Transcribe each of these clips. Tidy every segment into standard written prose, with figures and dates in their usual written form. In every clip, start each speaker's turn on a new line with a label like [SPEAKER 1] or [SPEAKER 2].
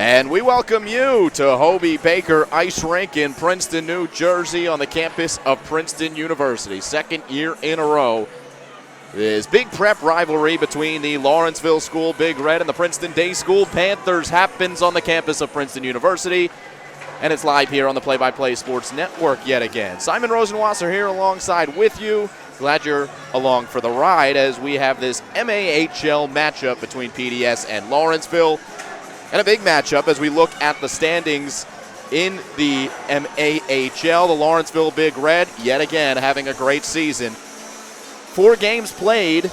[SPEAKER 1] And we welcome you to Hobie Baker Ice Rink in Princeton, New Jersey on the campus of Princeton University. Second year in a row. This big prep rivalry between the Lawrenceville School Big Red and the Princeton Day School Panthers happens on the campus of Princeton University. And it's live here on the Play-by-Play Sports Network yet again. Simon Rosenwasser here alongside with you. Glad you're along for the ride as we have this MAHL matchup between PDS and Lawrenceville. And a big matchup as we look at the standings in the MAHL. The Lawrenceville Big Red, yet again, having a great season. 4 games played,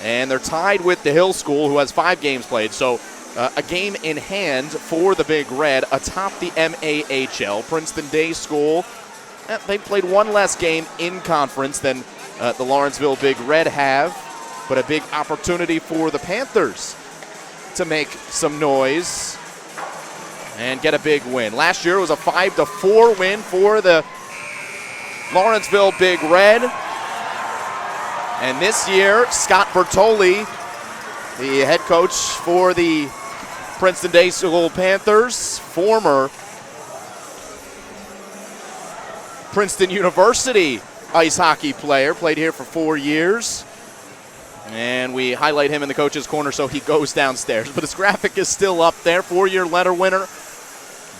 [SPEAKER 1] and they're tied with the Hill School, who has 5 games played. So a game in hand for the Big Red atop the MAHL. Princeton Day School, they played 1 less game in conference than the Lawrenceville Big Red have, but a big opportunity for the Panthers to make some noise and get a big win. Last year it was a 5-4 win for the Lawrenceville Big Red. And this year, Scott Bertoli, the head coach for the Princeton Day School Panthers, former Princeton University ice hockey player, played here for 4 years. And we highlight him in the coach's corner so he goes downstairs. But his graphic is still up there. 4-year letter winner.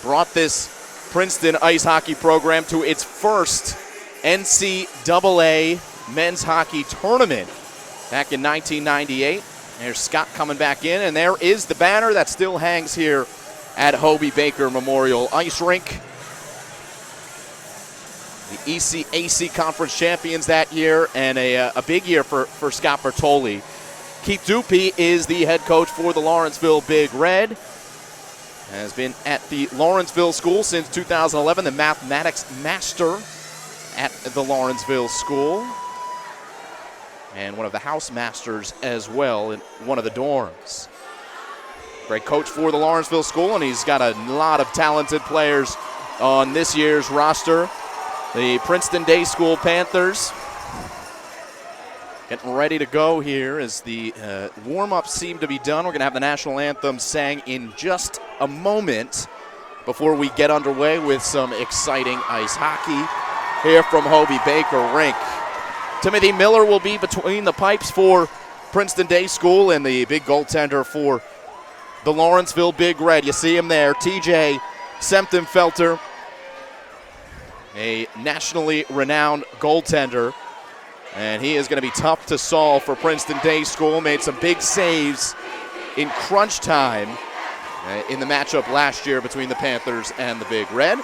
[SPEAKER 1] Brought this Princeton ice hockey program to its first NCAA men's hockey tournament back in 1998. There's Scott coming back in, and there is the banner that still hangs here at Hobie Baker Memorial Ice Rink. The ECAC Conference champions that year, and a big year for Scott Bertoli. Keith Dupuy is the head coach for the Lawrenceville Big Red. Has been at the Lawrenceville School since 2011, the mathematics master at the Lawrenceville School. And one of the house masters as well in one of the dorms. Great coach for the Lawrenceville School, and he's got a lot of talented players on this year's roster. The Princeton Day School Panthers getting ready to go here as the warm-ups seem to be done. We're going to have the national anthem sang in just a moment before we get underway with some exciting ice hockey here from Hobie Baker Rink. Timothy Miller will be between the pipes for Princeton Day School, and the big goaltender for the Lawrenceville Big Red. You see him there, TJ Semtenfelter, a nationally renowned goaltender, and he is going to be tough to solve for Princeton Day School. Made some big saves in crunch time in the matchup last year between the Panthers and the Big Red.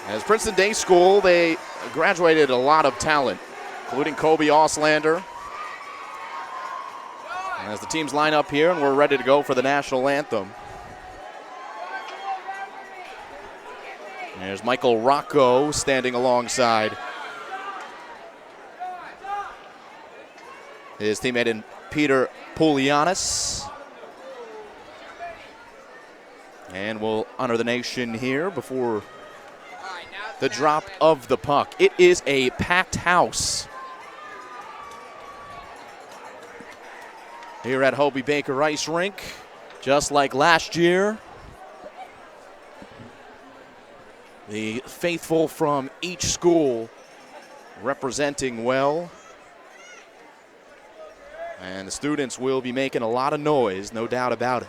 [SPEAKER 1] As Princeton Day School, they graduated a lot of talent, including Kobe Auslander. And as the teams line up here, and we're ready to go for the national anthem. There's Michael Rocco standing alongside his teammate in Peter Poulianis. And we'll honor the nation here before the drop of the puck. It is a packed house here at Hobie Baker Ice Rink, just like last year. The faithful from each school representing well. And the students will be making a lot of noise, no doubt about it.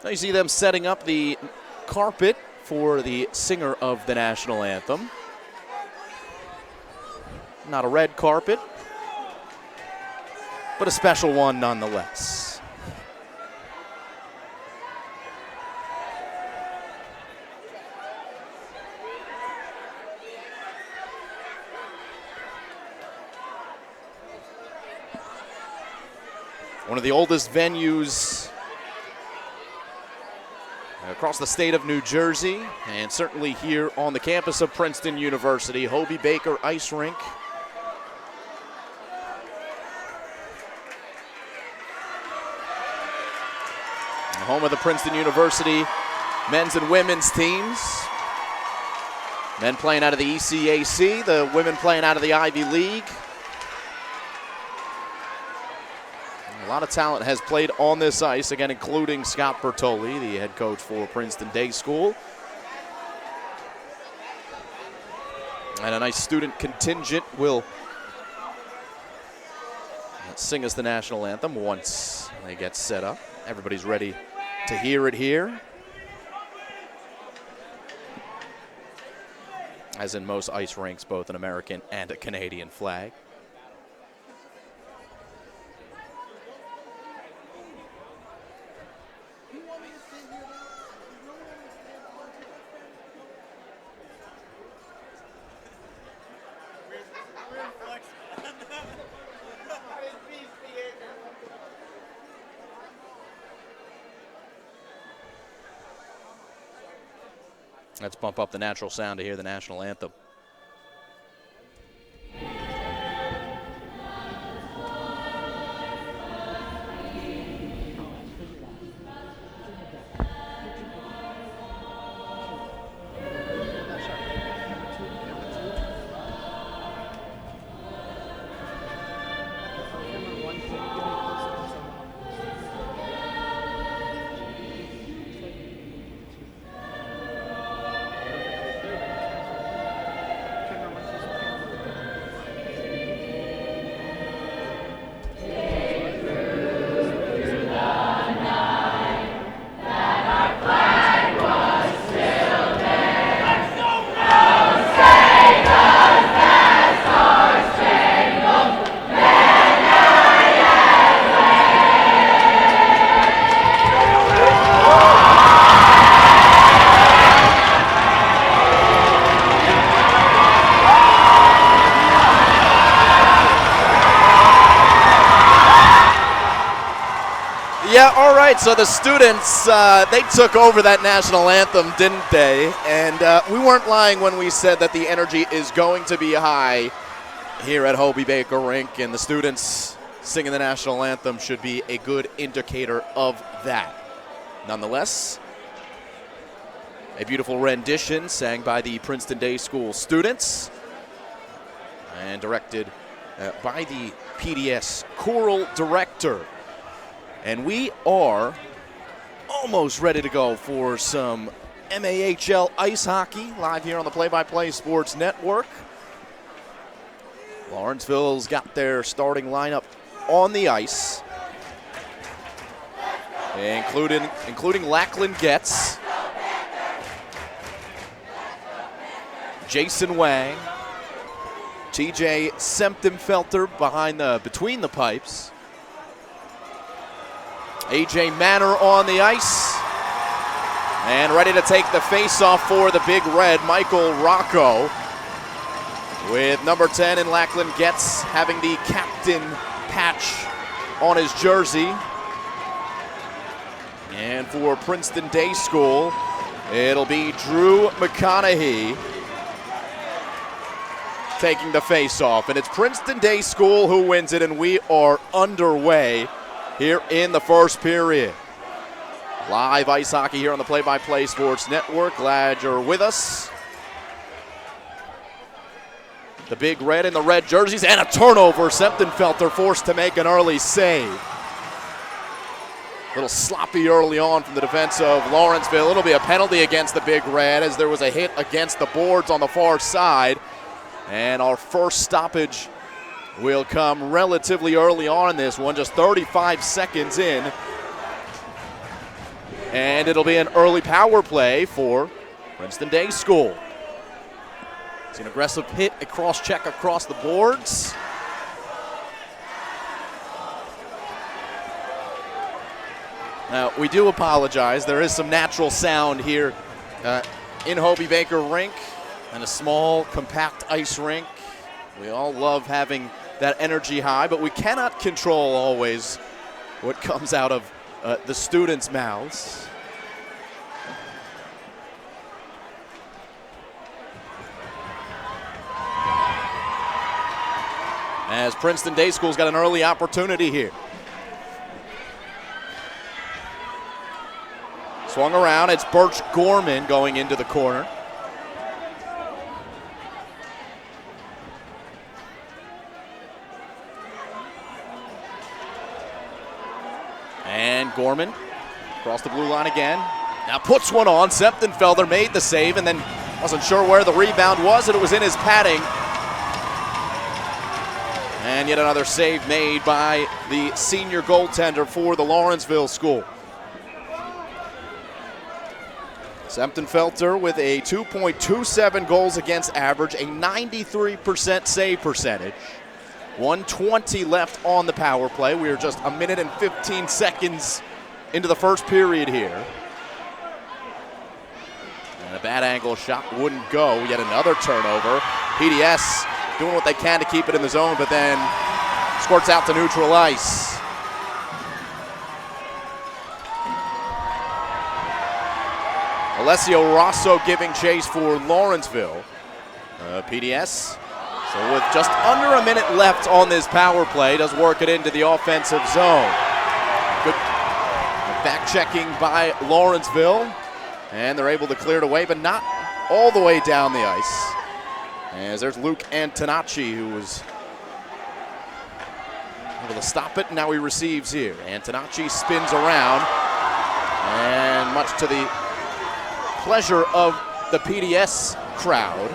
[SPEAKER 1] Now you see them setting up the carpet for the singer of the national anthem. Not a red carpet, but a special one nonetheless. One of the oldest venues across the state of New Jersey, and certainly here on the campus of Princeton University, Hobie Baker Ice Rink. Home of the Princeton University men's and women's teams. Men playing out of the ECAC, the women playing out of the Ivy League. A lot of talent has played on this ice, again, including Scott Bertoli, the head coach for Princeton Day School. And a nice student contingent will sing us the national anthem once they get set up. Everybody's ready to hear it here. As in most ice rinks, both an American and a Canadian flag. Let's bump up the natural sound to hear the national anthem. Yeah, all right, so the students, they took over that national anthem, didn't they? And we weren't lying when we said that the energy is going to be high here at Hobey Baker Rink, and the students singing the national anthem should be a good indicator of that. Nonetheless, a beautiful rendition sang by the Princeton Day School students and directed by the PDS choral director. And we are almost ready to go for some MAHL ice hockey live here on the Play-by-Play Sports Network. Lawrenceville's got their starting lineup on the ice, including Lackland Getz, Jason Wang, TJ Semptenfelter between the pipes, AJ Manor on the ice, and ready to take the face-off for the Big Red, Michael Rocco, with number 10 in Lackland Getz having the captain patch on his jersey. And for Princeton Day School, it'll be Drew McConaughey taking the face-off. And it's Princeton Day School who wins it, and we are underway here in the first period. Live ice hockey here on the Play-by-Play Sports Network. Glad you're with us. The Big Red in the red jerseys, and a turnover. Semptenfelter forced to make an early save. A little sloppy early on from the defense of Lawrenceville. It'll be a penalty against the Big Red as there was a hit against the boards on the far side. And our first stoppage will come relatively early on in this one, just 35 seconds in. And it'll be an early power play for Princeton Day School. It's an aggressive hit, a cross-check across the boards. Now, we do apologize. There is some natural sound here in Hobey Baker Rink, and a small, compact ice rink. We all love having that energy high, but we cannot control always what comes out of the students' mouths. As Princeton Day School's got an early opportunity here. Swung around, it's Birch Gorman going into the corner. And Gorman across the blue line again. Now puts one on. Septenfelder made the save and then wasn't sure where the rebound was, and it was in his padding. And yet another save made by the senior goaltender for the Lawrenceville school. Septenfelder with a 2.27 goals against average, a 93% save percentage. 1:20 left on the power play. We are just a minute and 15 seconds into the first period here. And a bad angle shot wouldn't go. Yet another turnover. PDS doing what they can to keep it in the zone, but then squirts out to neutral ice. Alessio Rosso giving chase for Lawrenceville. PDS, so with just under a minute left on this power play, does work it into the offensive zone. Good back checking by Lawrenceville, and they're able to clear it away, but not all the way down the ice. As there's Luke Antonacci, who was able to stop it, and now he receives here. Antonacci spins around, and much to the pleasure of the PDS crowd.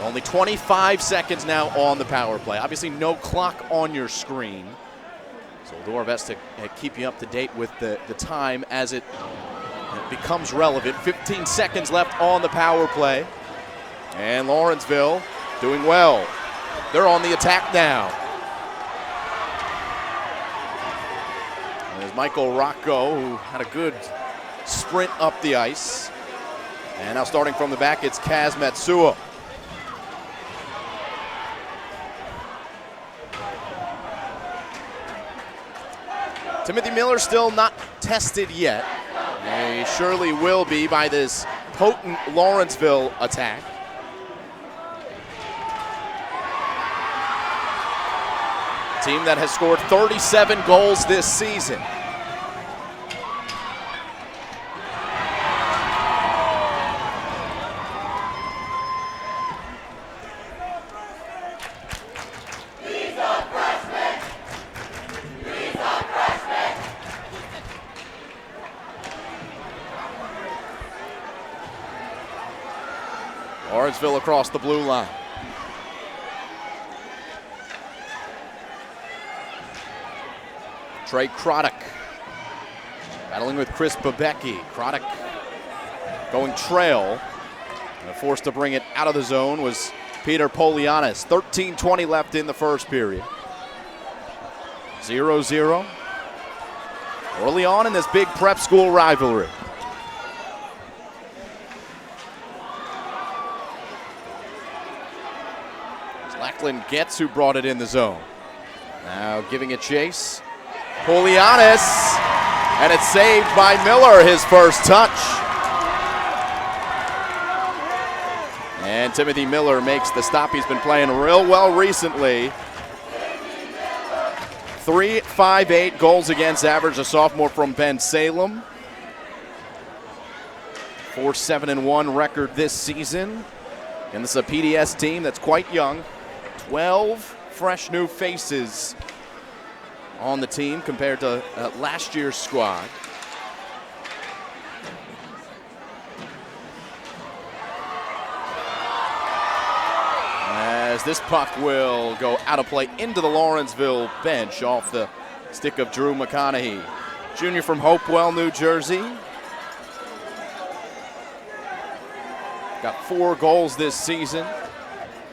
[SPEAKER 1] Only 25 seconds now on the power play. Obviously no clock on your screen, so we'll do our best to keep you up to date with the time as it becomes relevant. 15 seconds left on the power play, and Lawrenceville doing well. They're on the attack now. There's Michael Rocco, who had a good sprint up the ice. And now starting from the back, it's Kaz Matsuo. Timothy Miller still not tested yet. He surely will be by this potent Lawrenceville attack. Team that has scored 37 goals this season. Lawrenceville across the blue line. Trey Croddick battling with Chris Babecki. Croddick going trail. And forced to bring it out of the zone was Peter Polianis. 13:20 left in the first period. 0-0. Early on in this big prep school rivalry. Lackland gets who brought it in the zone. Now giving a chase. Polianis, and it's saved by Miller, his first touch. And Timothy Miller makes the stop. He's been playing real well recently. 3.58 goals against average, a sophomore from Ben Salem. 4-7-1 record this season. And this is a PDS team that's quite young. 12 fresh new faces on the team compared to last year's squad. As this puck will go out of play into the Lawrenceville bench off the stick of Drew McConaughey. Junior from Hopewell, New Jersey. Got 4 goals this season.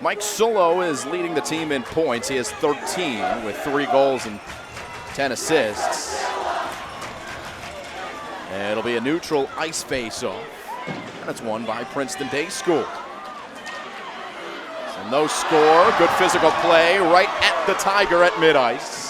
[SPEAKER 1] Mike Sullo is leading the team in points. He has 13 with 3 goals and 10 assists. And it'll be a neutral ice face-off. And it's won by Princeton Day School. So no score, good physical play right at the Tiger at mid-ice.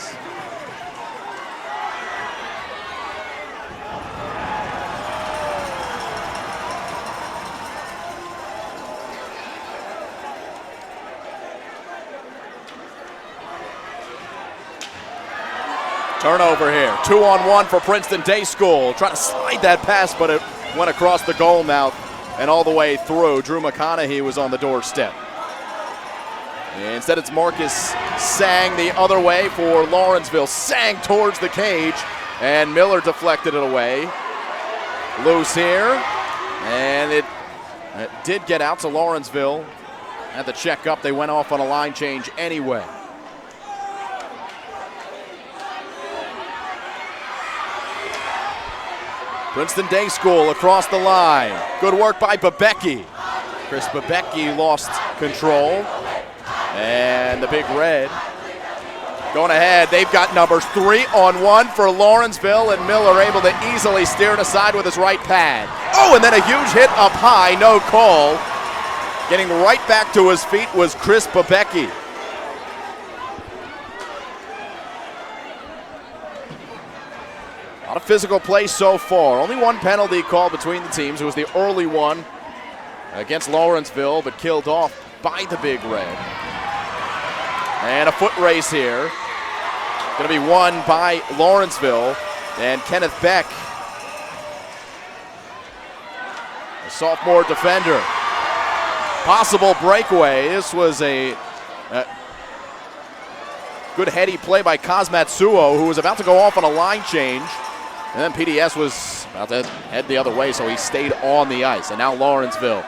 [SPEAKER 1] Turnover here, 2-on-1 for Princeton Day School. Trying to slide that pass, but it went across the goal mouth and all the way through. Drew McConaughey was on the doorstep. Instead, it's Marcus Sang the other way for Lawrenceville. Sang towards the cage, And Miller deflected it away. Loose here. And it did get out to Lawrenceville. Had the check up. They went off on a line change anyway. Princeton Day School across the line. Good work by Babecki. Chris Babecki lost control. And the Big Red going ahead. They've got numbers 3-on-1 for Lawrenceville, and Miller able to easily steer it aside with his right pad. Oh, and then a huge hit up high, no call. Getting right back to his feet was Chris Babecki. A lot of physical play so far. Only one penalty called between the teams. It was the early one against Lawrenceville, but killed off by the Big Red. And a foot race here. Going to be won by Lawrenceville and Kenneth Beck, a sophomore defender. Possible breakaway. This was a good heady play by Kazmatsuo, who was about to go off on a line change. And then PDS was about to head the other way, so he stayed on the ice. And now Lawrenceville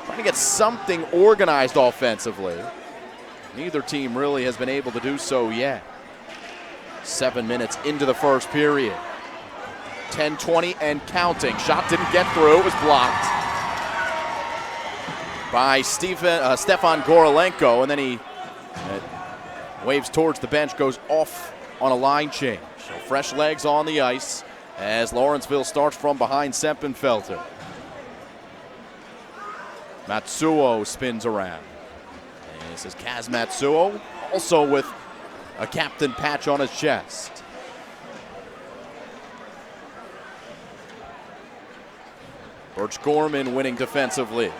[SPEAKER 1] trying to get something organized offensively. Neither team really has been able to do so yet. 7 minutes into the first period. 10-20 and counting. Shot didn't get through. It was blocked by Stefan Gorolenko, and then he waves towards the bench, goes off on a line change. So fresh legs on the ice as Lawrenceville starts from behind Sempenfelter. Matsuo spins around. And this is Kaz Matsuo, also with a captain patch on his chest. Birch Gorman winning defensively.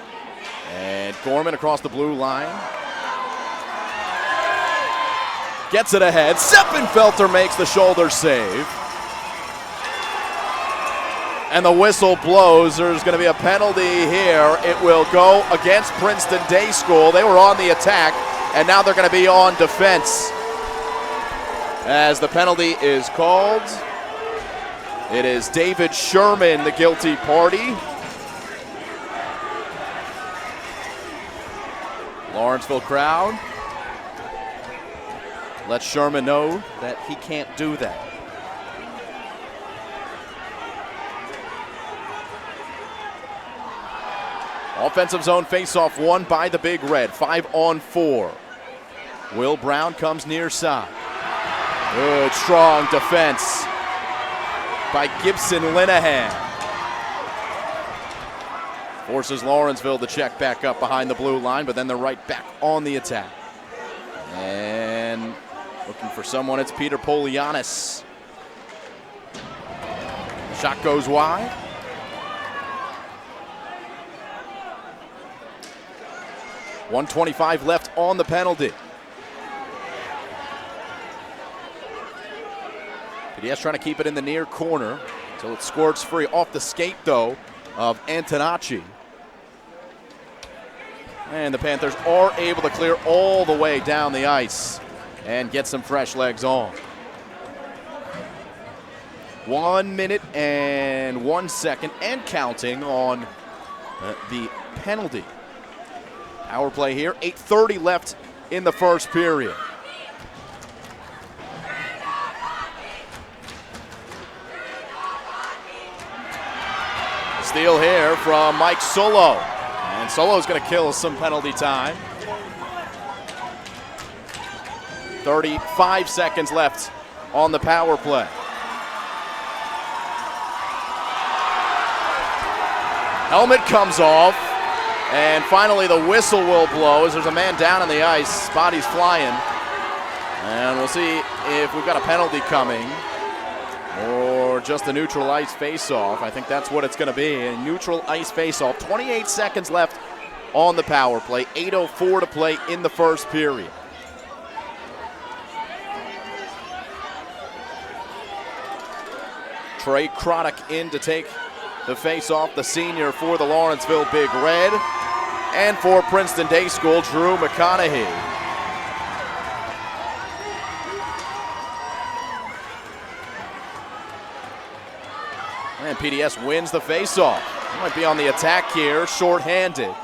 [SPEAKER 1] And Gorman across the blue line. Gets it ahead. Seppenfelter makes the shoulder save. And the whistle blows. There's going to be a penalty here. It will go against Princeton Day School. They were on the attack, and now they're going to be on defense. As the penalty is called, it is David Sherman, the guilty party. Lawrenceville crowd lets Sherman know that he can't do that. Offensive zone faceoff won by the Big Red, 5-on-4. Will Brown comes near side. Good, strong defense by Gibson Linehan. Forces Lawrenceville to check back up behind the blue line, but then they're right back on the attack. And looking for someone, it's Peter Polianis. Shot goes wide. .125 left on the penalty. PDS trying to keep it in the near corner until it squirts free off the skate, though, of Antonacci. And the Panthers are able to clear all the way down the ice and get some fresh legs on. 1 minute and 1 second and counting on the penalty. Power play here, 8:30 left in the first period. Steal here from Mike Solo. And Solo's going to kill some penalty time. 35 seconds left on the power play. Helmet comes off. And finally the whistle will blow as there's a man down on the ice. Body's flying. And we'll see if we've got a penalty coming or just a neutral ice face-off. I think that's what it's going to be, a neutral ice face-off. 28 seconds left on the power play. 8:04 to play in the first period. Trey Croddick in to take the face-off, the senior for the Lawrenceville Big Red. And for Princeton Day School, Drew McConaughey. And PDS wins the faceoff. Might be on the attack here, shorthanded.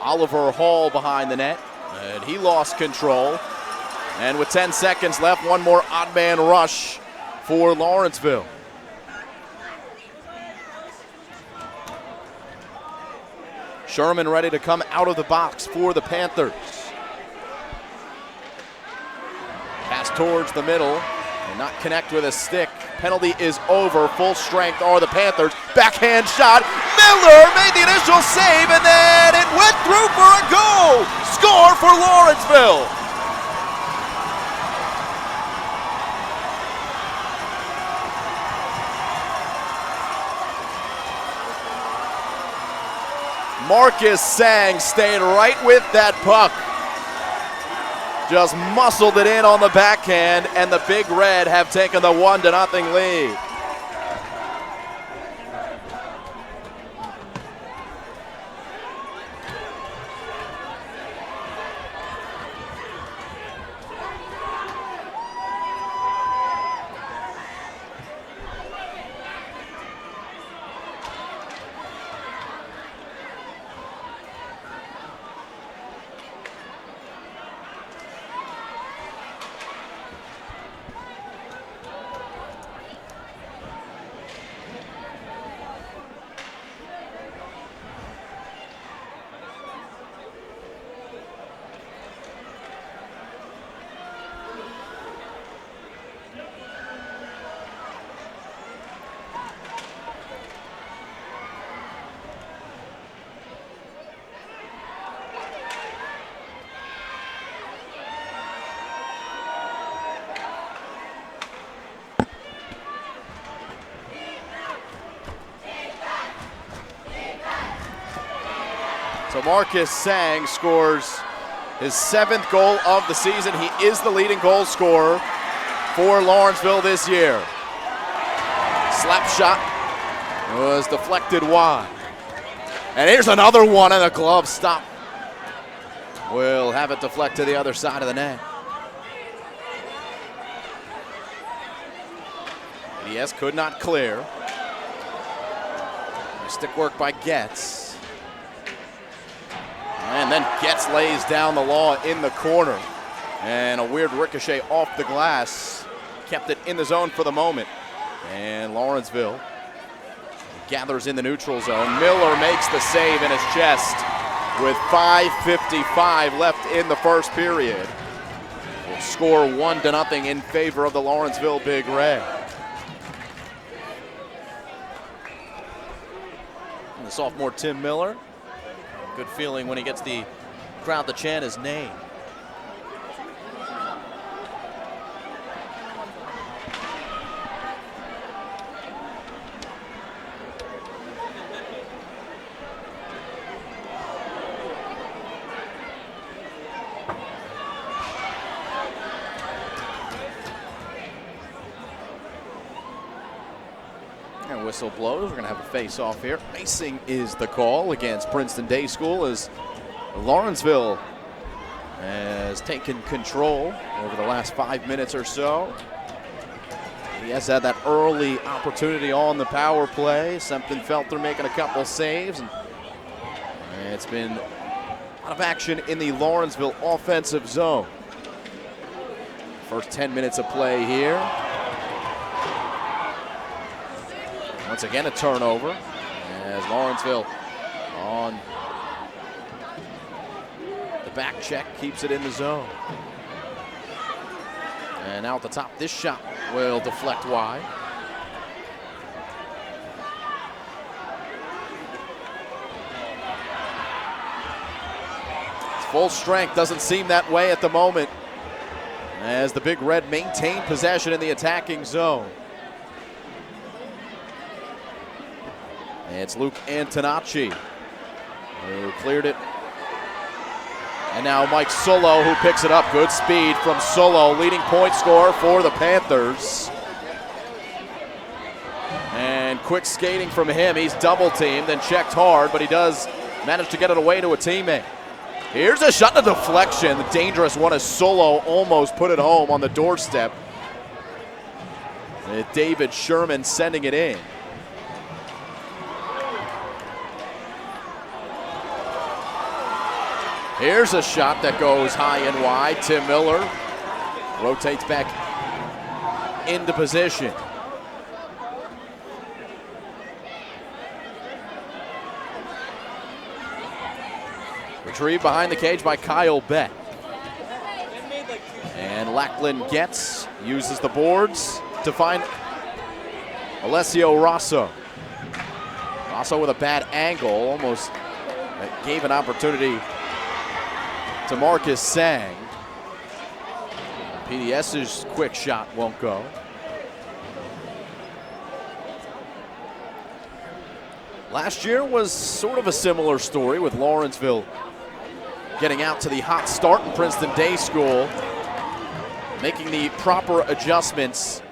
[SPEAKER 1] Oliver Hall behind the net, and he lost control. And with 10 seconds left, one more odd man rush for Lawrenceville. Sherman ready to come out of the box for the Panthers. Pass towards the middle and not connect with a stick. Penalty is over. Full strength are the Panthers. Backhand shot. Miller made the initial save, and then it went through for a goal. Score for Lawrenceville. Marcus Sang stayed right with that puck. Just muscled it in on the backhand, and the Big Red have taken the 1-0 lead. So Marcus Sang scores his 7th goal of the season. He is the leading goal scorer for Lawrenceville this year. Slap shot was deflected wide. And here's another one, and the glove stop. Will have it deflect to the other side of the net. Yes, could not clear. Stick work by Getz. And then Getz lays down the law in the corner. And a weird ricochet off the glass. Kept it in the zone for the moment. And Lawrenceville gathers in the neutral zone. Miller makes the save in his chest with 5:55 left in the first period. Will score 1-0 in favor of the Lawrenceville Big Red. And the sophomore Tim Miller. Good feeling when he gets the crowd to chant his name. And whistle blows. We're going to have a face-off here. Icing is the call against Princeton Day School as Lawrenceville has taken control over the last 5 minutes or so. He has had that early opportunity on the power play. Felter making a couple saves. And it's been a lot of action in the Lawrenceville offensive zone. First 10 minutes of play here. Once again, a turnover as Lawrenceville on the back check keeps it in the zone. And now at the top, this shot will deflect wide. It's full strength, doesn't seem that way at the moment as the Big Red maintain possession in the attacking zone. It's Luke Antonacci who cleared it. And now Mike Solo who picks it up. Good speed from Solo, leading point scorer for the Panthers. And quick skating from him. He's double teamed and checked hard, but he does manage to get it away to a teammate. Here's a shot, a deflection. The dangerous one as Solo almost put it home on the doorstep. with David Sherman sending it in. Here's a shot that goes high and wide. Tim Miller rotates back into position. Retrieved behind the cage by Kyle Beck. And Lackland uses the boards to find Alessio Rosso. Rosso with a bad angle, almost gave an opportunity to Marcus Sang. PDS's quick shot won't go. Last year was sort of a similar story with Lawrenceville getting out to the hot start in Princeton Day School, making the proper adjustments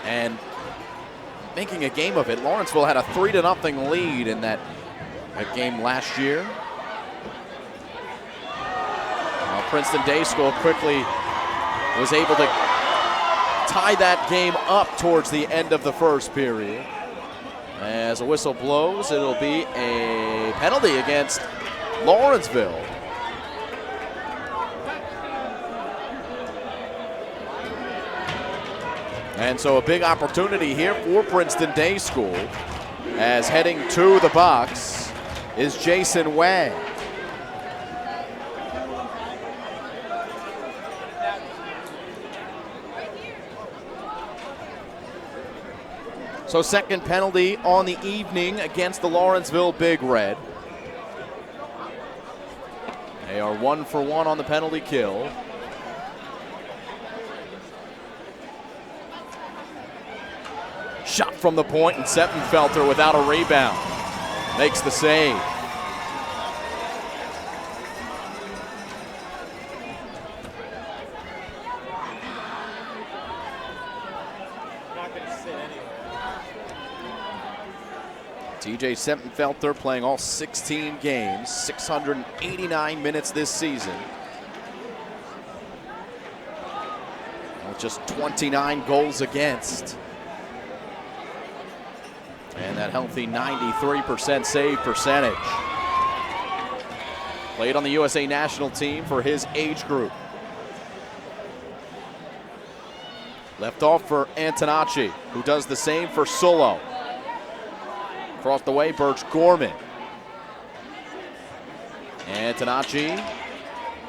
[SPEAKER 1] and making a game of it. Lawrenceville had a 3-0 lead in that game last year. Princeton Day School quickly was able to tie that game up towards the end of the first period. As a whistle blows, it'll be a penalty against Lawrenceville. And so a big opportunity here for Princeton Day School, as heading to the box is Jason Wang. So second penalty on the evening against the Lawrenceville Big Red. They are 1 for 1 on the penalty kill. Shot from the point, and Seppenfelter without a rebound makes the save. TJ Seppenfelter playing all 16 games, 689 minutes this season. With just 29 goals against. And that healthy 93% save percentage. Played on the USA national team for his age group. Left off for Antonacci, who does the same for Sulo. Across the way, Birch Gorman. Antonacci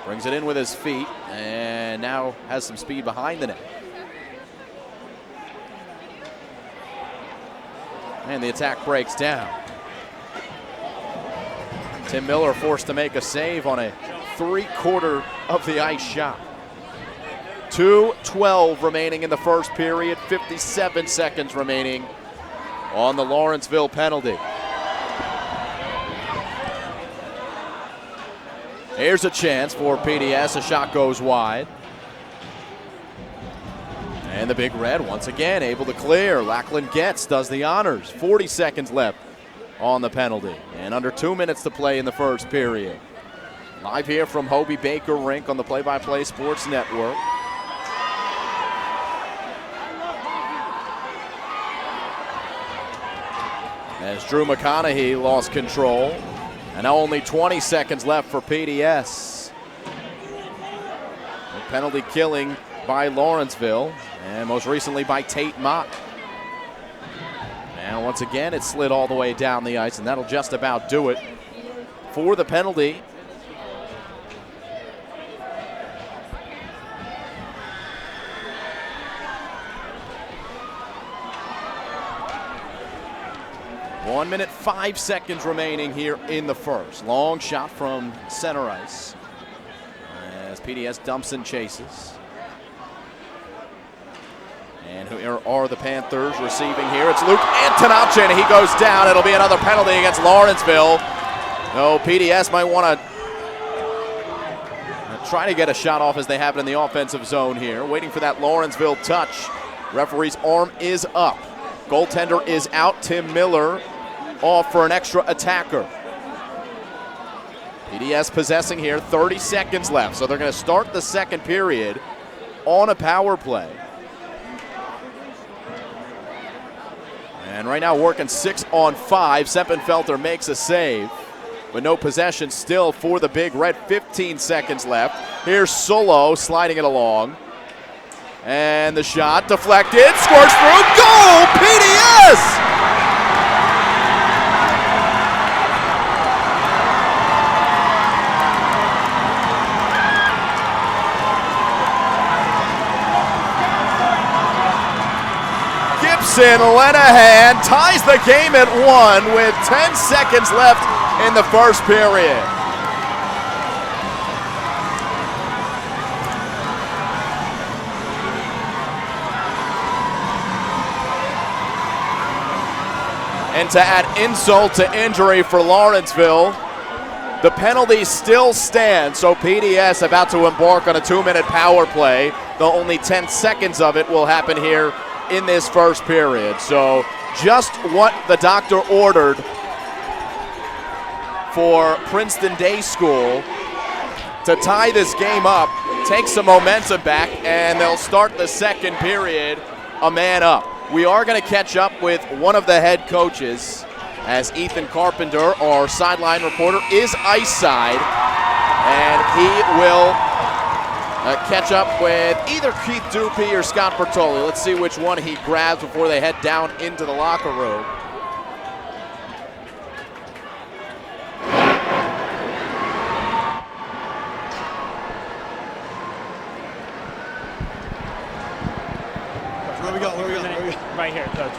[SPEAKER 1] brings it in with his feet and now has some speed behind the net. And the attack breaks down. Tim Miller forced to make a save on a 3/4 of the ice shot. 2:12 remaining in the first period, 57 seconds remaining on the Lawrenceville penalty. Here's a chance for PDS. A shot goes wide. And the Big Red once again able to clear. Lackland does the honors. 40 seconds left on the penalty. And under 2 minutes to play in the first period. Live here from Hobie Baker Rink on the Play-by-Play Sports Network. As Drew McConaughey lost control. And now only 20 seconds left for PDS. A penalty killing by Lawrenceville. And most recently by Tate Mott. And once again, it slid all the way down the ice, and that'll just about do it for the penalty. One minute, 5 seconds remaining here in the first. Long shot from center ice as PDS dumps and chases. And who are the Panthers receiving here? It's Luke Antonacci, and he goes down. It'll be another penalty against Lawrenceville. No, PDS might want to try to get a shot off as they have it in the offensive zone here. Waiting for that Lawrenceville touch. Referee's arm is up. Goaltender is out. Tim Miller off for an extra attacker. PDS possessing here, 30 seconds left. So they're going to start the second period on a power play. And right now working 6-on-5. Seppenfelter makes a save, but no possession still for the Big Red. 15 seconds left. Here's Solo sliding it along. And the shot deflected, squirts through, goal, PDS! Lenahan ties the game at 1 with 10 seconds left in the first period. And to add insult to injury for Lawrenceville, the penalty still stands, so PDS about to embark on a 2-minute power play, though only 10 seconds of it will happen here in this first period. So just what the doctor ordered for Princeton Day School to tie this game up, take some momentum back, and they'll start the second period a man up. We are going to catch up with one of the head coaches as Ethan Carpenter, our sideline reporter, is ice side, and he will catch up with either Keith Dupe or Scott Bertoli. Let's see which one he grabs before they head down into the locker room.
[SPEAKER 2] Where we go?
[SPEAKER 3] Right here, Coach.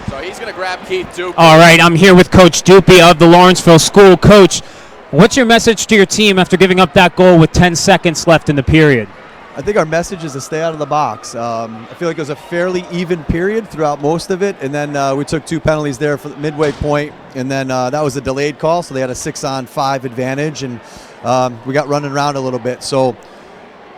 [SPEAKER 1] So he's going to grab Keith Dupe.
[SPEAKER 3] All right, I'm here with Coach Dupe of the Lawrenceville School. Coach, what's your message to your team after giving up that goal with 10 seconds left in the period?
[SPEAKER 2] I think our message is to stay out of the box. I feel like it was a fairly even period throughout most of it, and then we took 2 penalties there for the midway point, and then that was a delayed call, so they had a 6-on-5 advantage, and we got running around a little bit. So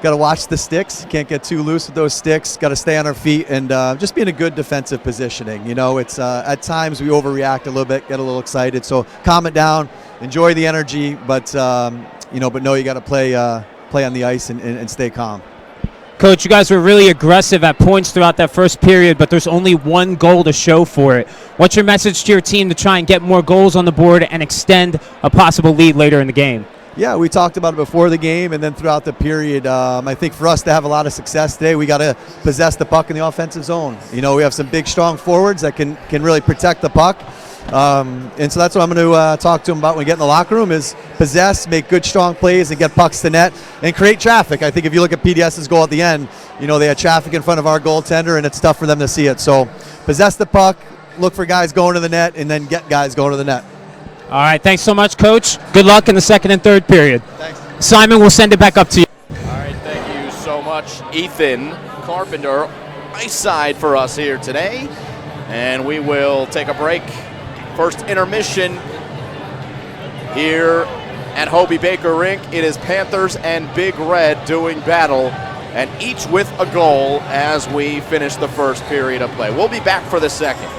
[SPEAKER 2] got to watch the sticks. Can't get too loose with those sticks. Got to stay on our feet and just be in a good defensive positioning. You know, it's at times we overreact a little bit, get a little excited. So calm it down, enjoy the energy, but but know you got to play on the ice and stay calm.
[SPEAKER 3] Coach, you guys were really aggressive at points throughout that first period, but there's only 1 goal to show for it. What's your message to your team to try and get more goals on the board and extend a possible lead later in the game?
[SPEAKER 2] Yeah, we talked about it before the game and then throughout the period. I think for us to have a lot of success today, we got to possess the puck in the offensive zone. You know, we have some big, strong forwards that can really protect the puck. And so that's what I'm going to talk to them about when we get in the locker room is possess, make good, strong plays, and get pucks to net, and create traffic. I think if you look at PDS's goal at the end, you know, they had traffic in front of our goaltender, and it's tough for them to see it. So possess the puck, look for guys going to the net, and then get guys going to the net.
[SPEAKER 3] All right, thanks so much, Coach. Good luck in the second and third period.
[SPEAKER 2] Thanks.
[SPEAKER 3] Simon, we'll send it back up to you.
[SPEAKER 1] All right, thank you so much, Ethan Carpenter, ice side for us here today. And we will take a break. First intermission here at Hobey Baker Rink. It is Panthers and Big Red doing battle, and each with a goal as we finish the first period of play. We'll be back for the second.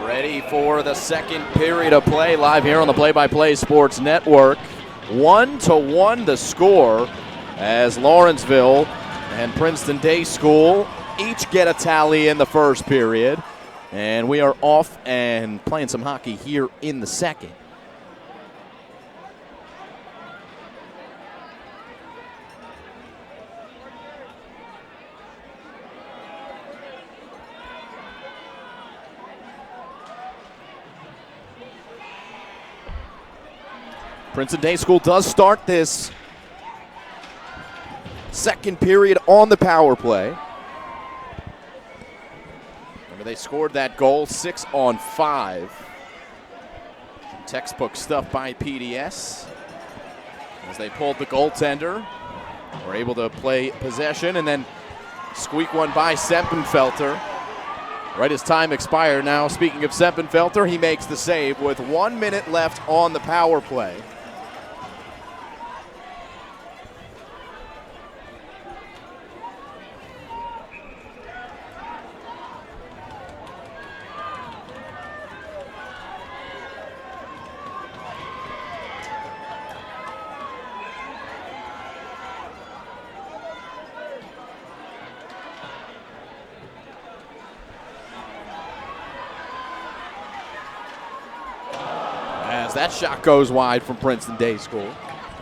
[SPEAKER 1] Ready for the second period of play live here on the Play-by-Play Sports Network. 1-1 the score as Lawrenceville and Princeton Day School each get a tally in the first period. And we are off and playing some hockey here in the second. Princeton Day School does start this second period on the power play. Remember, they scored that goal 6 on 5. Textbook stuff by PDS. As they pulled the goaltender, were able to play possession and then squeak one by Seppenfelter. Right as time expired now, speaking of Seppenfelter, he makes the save with 1 minute left on the power play. As that shot goes wide from Princeton Day School.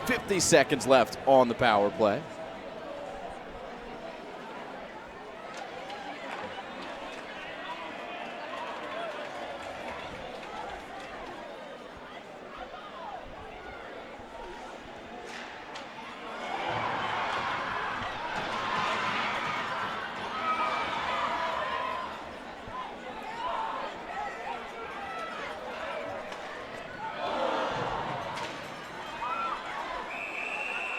[SPEAKER 1] 50 seconds left on the power play.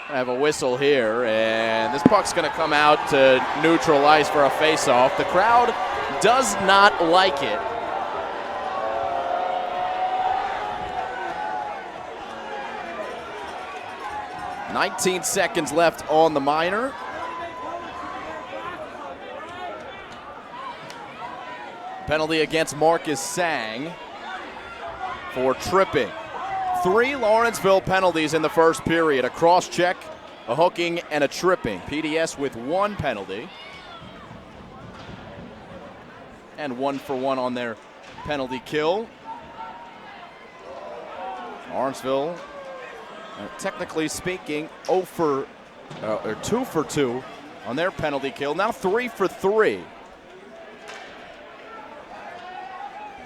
[SPEAKER 1] I have a whistle here, and this puck's going to come out to neutral ice for a face-off. The crowd does not like it. "19 seconds left on the minor. Penalty against Marcus Sang for tripping. 3 Lawrenceville penalties in the first period, a cross-check, a hooking, and a tripping. PDS with 1 penalty. And 1 for 1 on their penalty kill. Lawrenceville, technically speaking, 2 for 2 on their penalty kill. Now 3 for 3.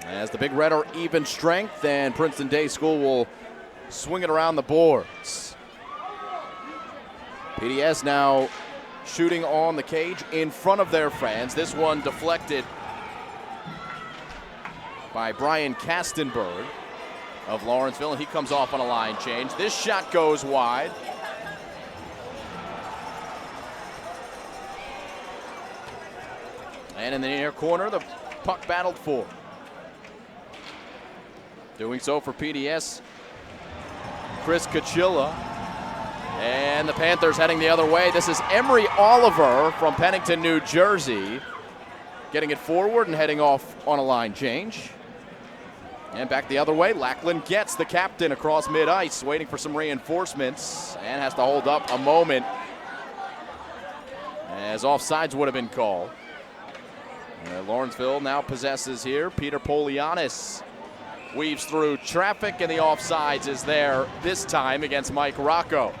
[SPEAKER 1] As the Big Red are even strength, and Princeton Day School will swing it around the boards. PDS now shooting on the cage in front of their fans. This one deflected by Brian Kastenberg of Lawrenceville, and he comes off on a line change. This shot goes wide. And in the near corner, the puck battled for. Doing so for PDS, Chris Kachilla. And the Panthers heading the other way. This is Emery Oliver from Pennington, New Jersey, getting it forward and heading off on a line change. And back the other way, Lackland gets the captain across mid-ice, waiting for some reinforcements, and has to hold up a moment as offsides would have been called. Lawrenceville now possesses here. Peter Polianis weaves through traffic, and the offsides is there this time against Mike Rocco.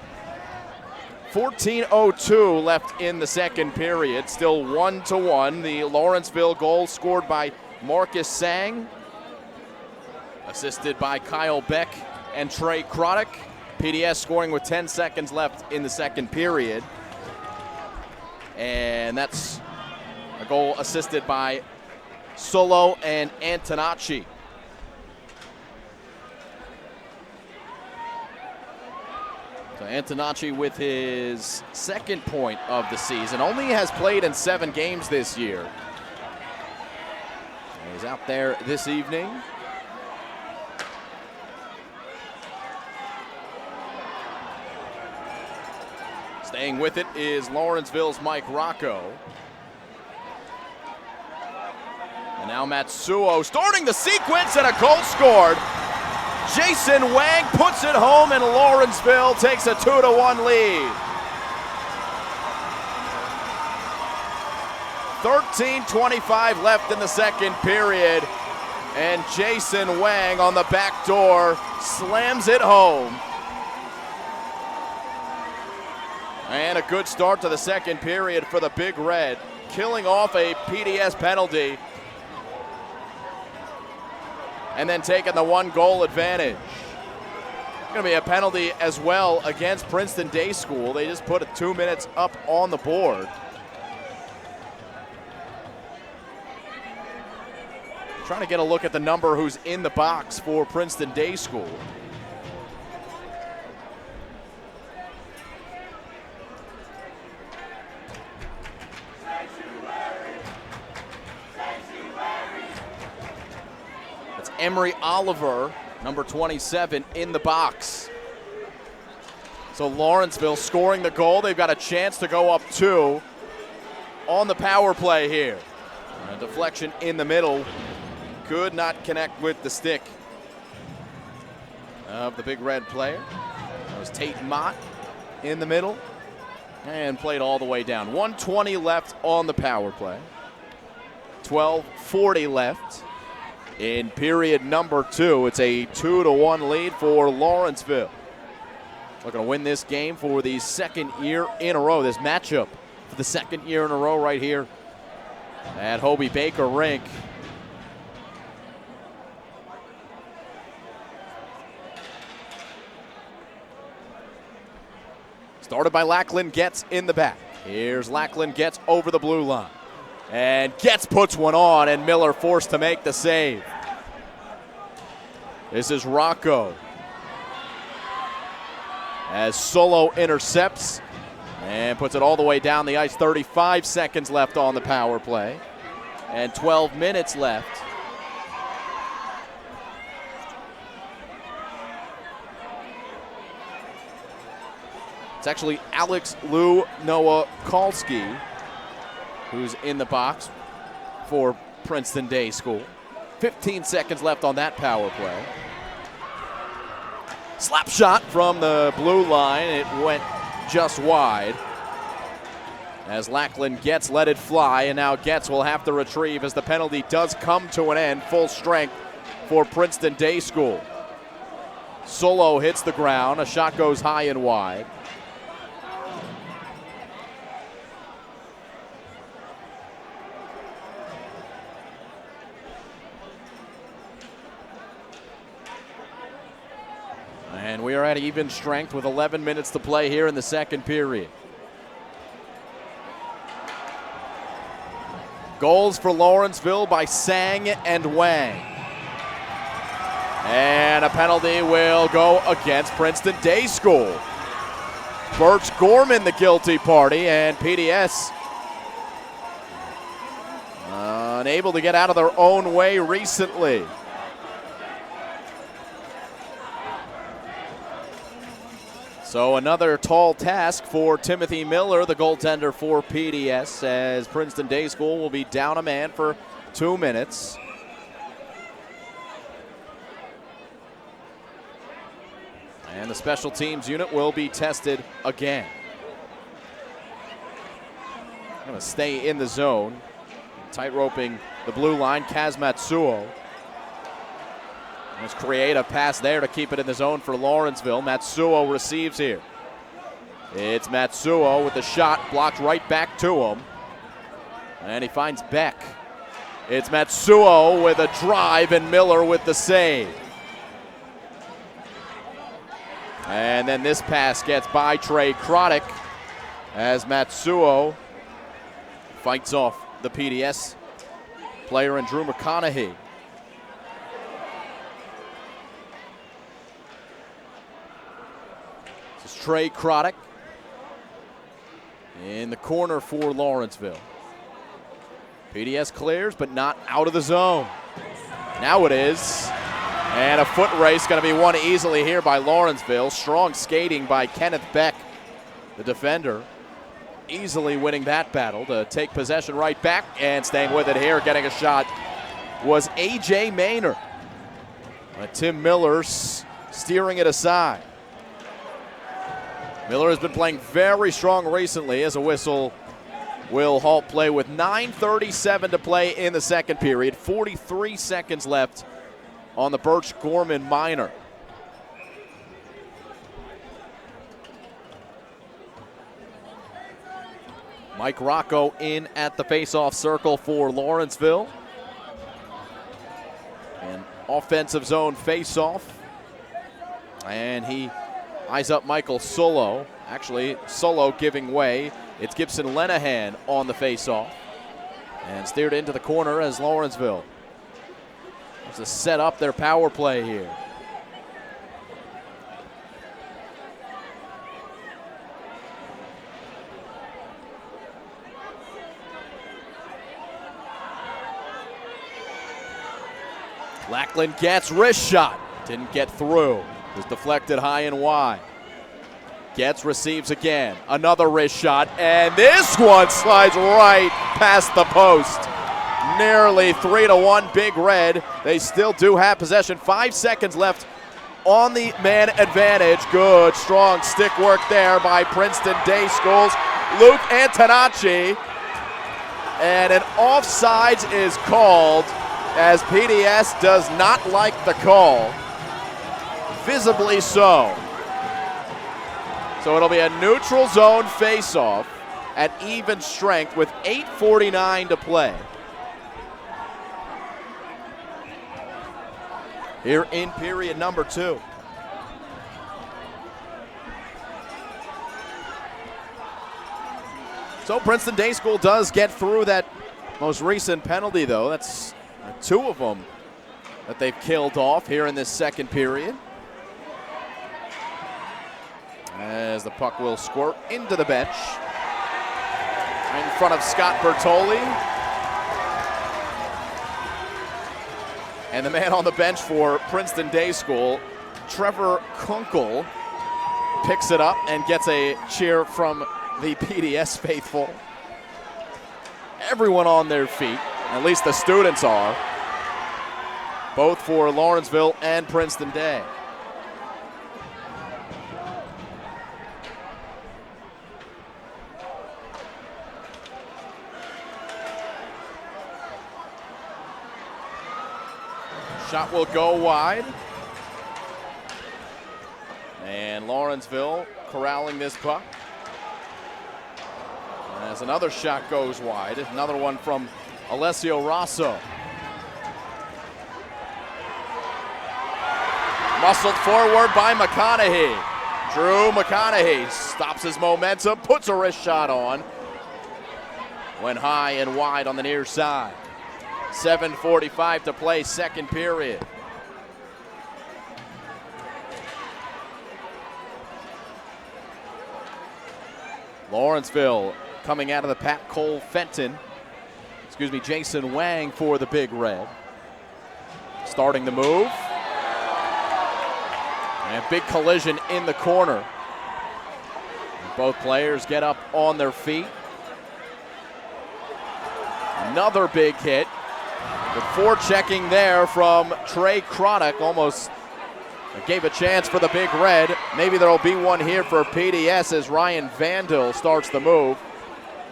[SPEAKER 1] 14:02 left in the second period, still 1-1. The Lawrenceville goal scored by Marcus Sang, assisted by Kyle Beck and Trey Croddick. PDS scoring with 10 seconds left in the second period. And that's a goal assisted by Solo and Antonacci. So Antonacci with his second point of the season. Only has played in 7 games this year. And he's out there this evening. Staying with it is Lawrenceville's Mike Rocco. And now Matsuo starting the sequence and a goal scored. Jason Wang puts it home and Lawrenceville takes a 2-1 lead. 13:25 left in the second period. And Jason Wang on the back door slams it home. And a good start to the second period for the Big Red, killing off a PDS penalty and then taking the 1-goal advantage. Going to be a penalty as well against Princeton Day School. They just put 2 minutes up on the board. Trying to get a look at the number who's in the box for Princeton Day School. That's Emery Oliver, number 27, in the box. So Lawrenceville scoring the goal. They've got a chance to go up 2 on the power play here. A deflection in the middle. Could not connect with the stick of the Big Red player. That was Tate Mott in the middle and played all the way down. 1:20 left on the power play. 12:40 left in period number 2. It's a 2-1 lead for Lawrenceville. Looking to win this game for the second year in a row. This matchup for the second year in a row right here at Hobie Baker Rink. Started by Lackland Getz in the back. Here's Lackland Getz over the blue line. And Getz puts one on, and Miller forced to make the save. This is Rocco. As Solo intercepts and puts it all the way down the ice. 35 seconds left on the power play. And 12 minutes left. It's actually Alex Lou Nowakolski who's in the box for Princeton Day School. 15 seconds left on that power play. Slap shot from the blue line. It went just wide. As Lackland Getz let it fly, and now Getz will have to retrieve as the penalty does come to an end. Full strength for Princeton Day School. Solo hits the ground. A shot goes high and wide. And we are at even strength with 11 minutes to play here in the second period. Goals for Lawrenceville by Sang and Wang. And a penalty will go against Princeton Day School. Birch Gorman the guilty party, and PDS unable to get out of their own way recently. So another tall task for Timothy Miller, the goaltender for PDS, as Princeton Day School will be down a man for 2 minutes. And the special teams unit will be tested again. Going to stay in the zone. Tight-roping the blue line, Kaz Matsuo. Nice creative pass there to keep it in the zone for Lawrenceville. Matsuo receives here. It's Matsuo with the shot blocked right back to him. And he finds Beck. It's Matsuo with a drive and Miller with the save. And then this pass gets by Trey Croddick as Matsuo fights off the PDS player and Drew McConaughey. This is Trey Croddick in the corner for Lawrenceville. PDS clears, but not out of the zone. Now it is. And a foot race going to be won easily here by Lawrenceville. Strong skating by Kenneth Beck, the defender. Easily winning that battle to take possession right back and staying with it here, getting a shot was A.J. Maynard. Tim Miller steering it aside. Miller has been playing very strong recently as a whistle will halt play with 9:37 to play in the second period. 43 seconds left on the Birch Gorman minor. Mike Rocco in at the faceoff circle for Lawrenceville. An offensive zone faceoff. And he eyes up Michael Solo. Actually, Solo giving way. It's Gibson Lenahan on the faceoff. And steered into the corner as Lawrenceville wants to set up their power play here. Lackland gets wrist shot. Didn't get through. Was deflected high and wide. Gets, receives again. Another wrist shot. And this one slides right past the post. Nearly 3-1 Big Red. They still do have possession. 5 seconds left on the man advantage. Good, strong stick work there by Princeton Day Schools. Luke Antonacci. And an offsides is called, as PDS does not like the call. Visibly so. So it'll be a neutral zone face-off at even strength with 8:49 to play. Here in period number 2. So Princeton Day School does get through that most recent penalty, though. That's 2 of them that they've killed off here in this second period. As the puck will squirt into the bench in front of Scott Bertoli. And the man on the bench for Princeton Day School, Trevor Kunkel, picks it up and gets a cheer from the PDS faithful. Everyone on their feet, at least the students are, both for Lawrenceville and Princeton Day. Shot will go wide. And Lawrenceville corralling this puck. As another shot goes wide, another one from Alessio Rosso. Muscled forward by McConaughey. Drew McConaughey stops his momentum, puts a wrist shot on. Went high and wide on the near side. 7:45 to play, second period. Lawrenceville coming out of the Pat Cole Fenton. Jason Wang for the Big Red. Starting the move. And big collision in the corner. Both players get up on their feet. Another big hit. The forechecking there from Trey Croddock almost gave a chance for the Big Red. Maybe there'll be one here for PDS as Ryan Vandal starts the move.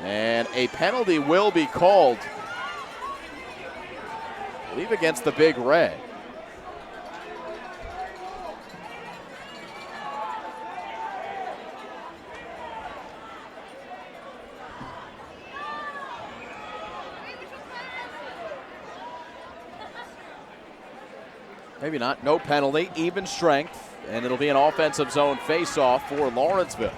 [SPEAKER 1] And a penalty will be called, I believe, against the Big Red. Maybe not. No penalty, even strength, and it'll be an offensive zone face-off for Lawrenceville.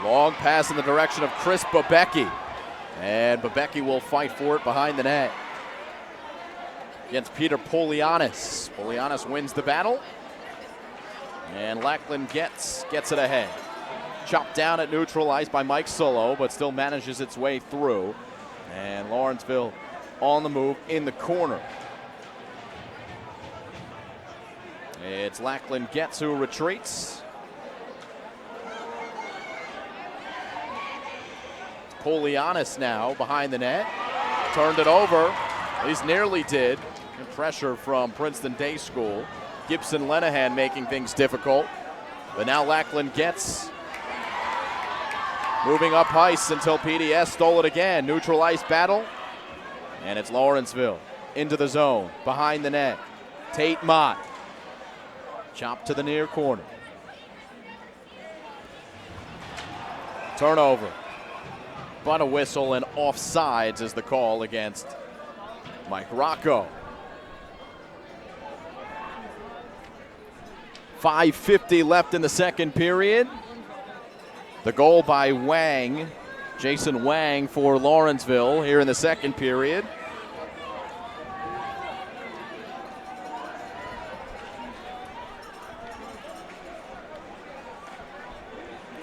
[SPEAKER 1] Long pass in the direction of Chris Babecki, and Babecki will fight for it behind the net against Peter Polianis. Polianis wins the battle, and Lackland gets it ahead. Chopped down at neutral ice by Mike Solo, but still manages its way through. And Lawrenceville on the move in the corner. It's Lackland Getz who retreats. Polianis now behind the net. Turned it over. He's nearly did. And pressure from Princeton Day School. Gibson Lenahan making things difficult. But now Lackland Getz moving up ice until PDS stole it again. Neutral ice battle. And it's Lawrenceville into the zone. Behind the net. Tate Mott. Chopped to the near corner. Turnover. But a whistle and offsides is the call against Mike Rocco. 5:50 left in the second period. The goal by Wang, Jason Wang for Lawrenceville here in the second period.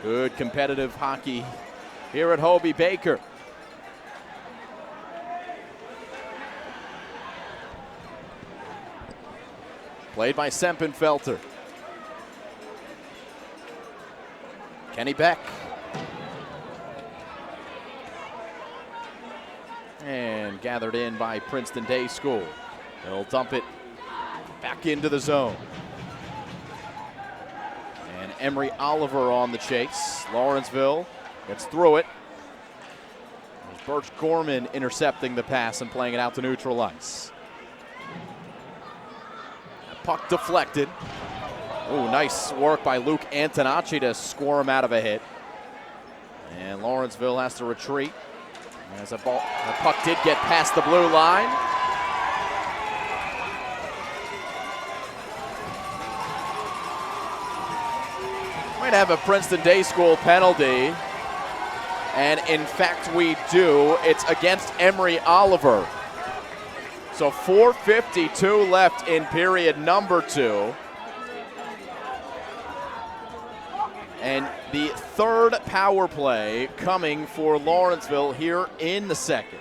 [SPEAKER 1] Good competitive hockey here at Hobey Baker. Played by Sempenfelter. Kenny Beck. And gathered in by Princeton Day School. They'll dump it back into the zone. And Emery Oliver on the chase. Lawrenceville gets through it. There's Birch Gorman intercepting the pass and playing it out to neutral ice. Puck deflected. Ooh, nice work by Luke Antonacci to score him out of a hit. And Lawrenceville has to retreat. As the puck did get past the blue line. Might have a Princeton Day School penalty. And in fact we do. It's against Emery Oliver. So 4:52 left in period number 2. And the third power play coming for Lawrenceville here in the second.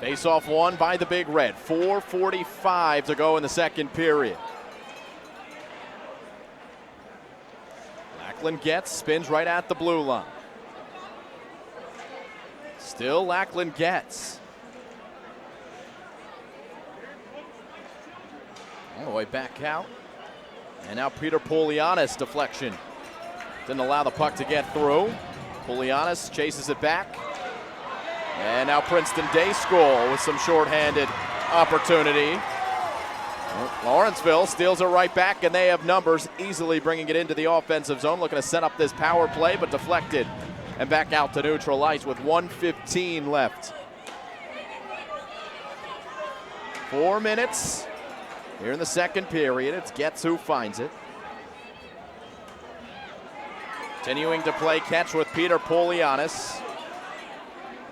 [SPEAKER 1] Face-off won by the Big Red. 4:45 to go in the second period. Lackland Getz, spins right at the blue line. Still Lackland Getz. All the way back out. And now Peter Polianis deflection. Didn't allow the puck to get through. Polianis chases it back. And now Princeton Day School with some shorthanded opportunity. Lawrenceville steals it right back, and they have numbers, easily bringing it into the offensive zone. Looking to set up this power play, but deflected. And back out to neutral ice with 1:15 left. 4 minutes here in the second period. It's Getz who finds it. Continuing to play catch with Peter Polianis.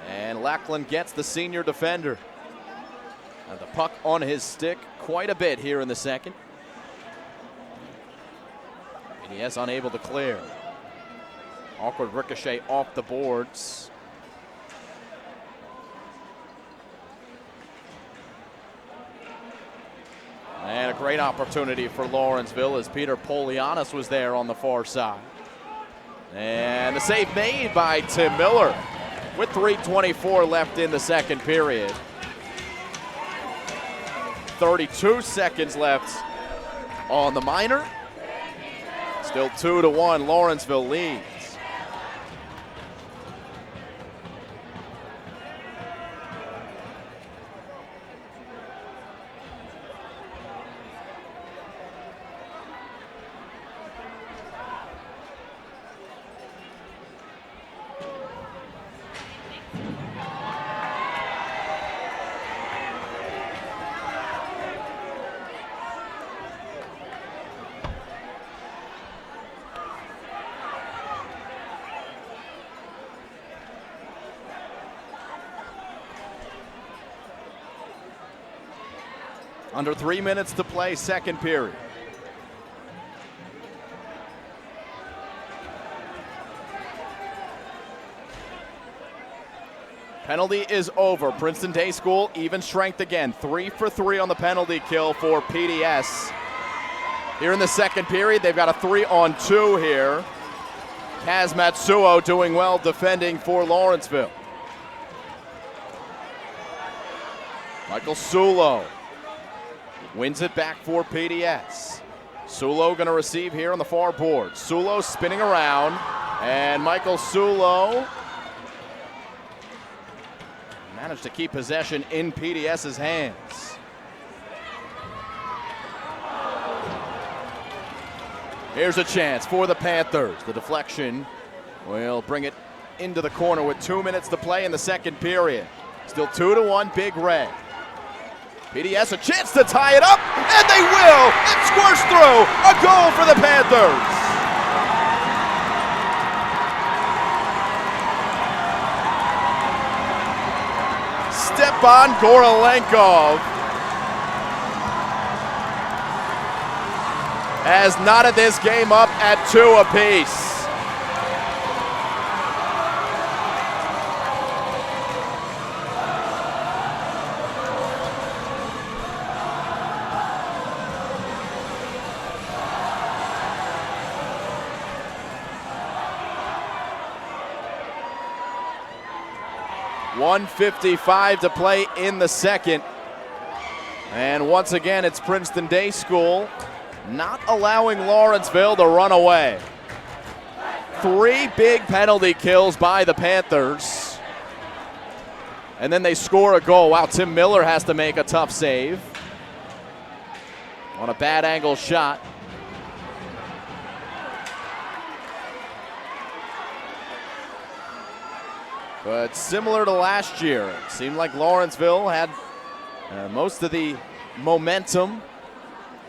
[SPEAKER 1] And Lackland Getz the senior defender. And the puck on his stick quite a bit here in the second. And he is unable to clear. Awkward ricochet off the boards. And a great opportunity for Lawrenceville as Peter Polianis was there on the far side. And the save made by Tim Miller with 3:24 left in the second period. 32 seconds left on the minor. Still 2-1, Lawrenceville leads. Under 3 minutes to play, second period. Penalty is over. Princeton Day School, even strength again. 3 for 3 on the penalty kill for PDS. Here in the second period, they've got a 3-on-2 here. Kaz Matsuo doing well defending for Lawrenceville. Michael Sulo wins it back for PDS. Sulo going to receive here on the far board. Sulo spinning around, and Michael Sulo managed to keep possession in PDS's hands. Here's a chance for the Panthers. The deflection will bring it into the corner with 2 minutes to play in the second period. Still 2-1 Big Red. PDS a chance to tie it up, and they will! It squirts through! A goal for the Panthers! Stepan Gorolenkov has knotted this game up at 2 apiece. .155 to play in the second. And once again, it's Princeton Day School not allowing Lawrenceville to run away. 3 big penalty kills by the Panthers. And then they score a goal. Wow, Tim Miller has to make a tough save on a bad angle shot. But similar to last year, it seemed like Lawrenceville had most of the momentum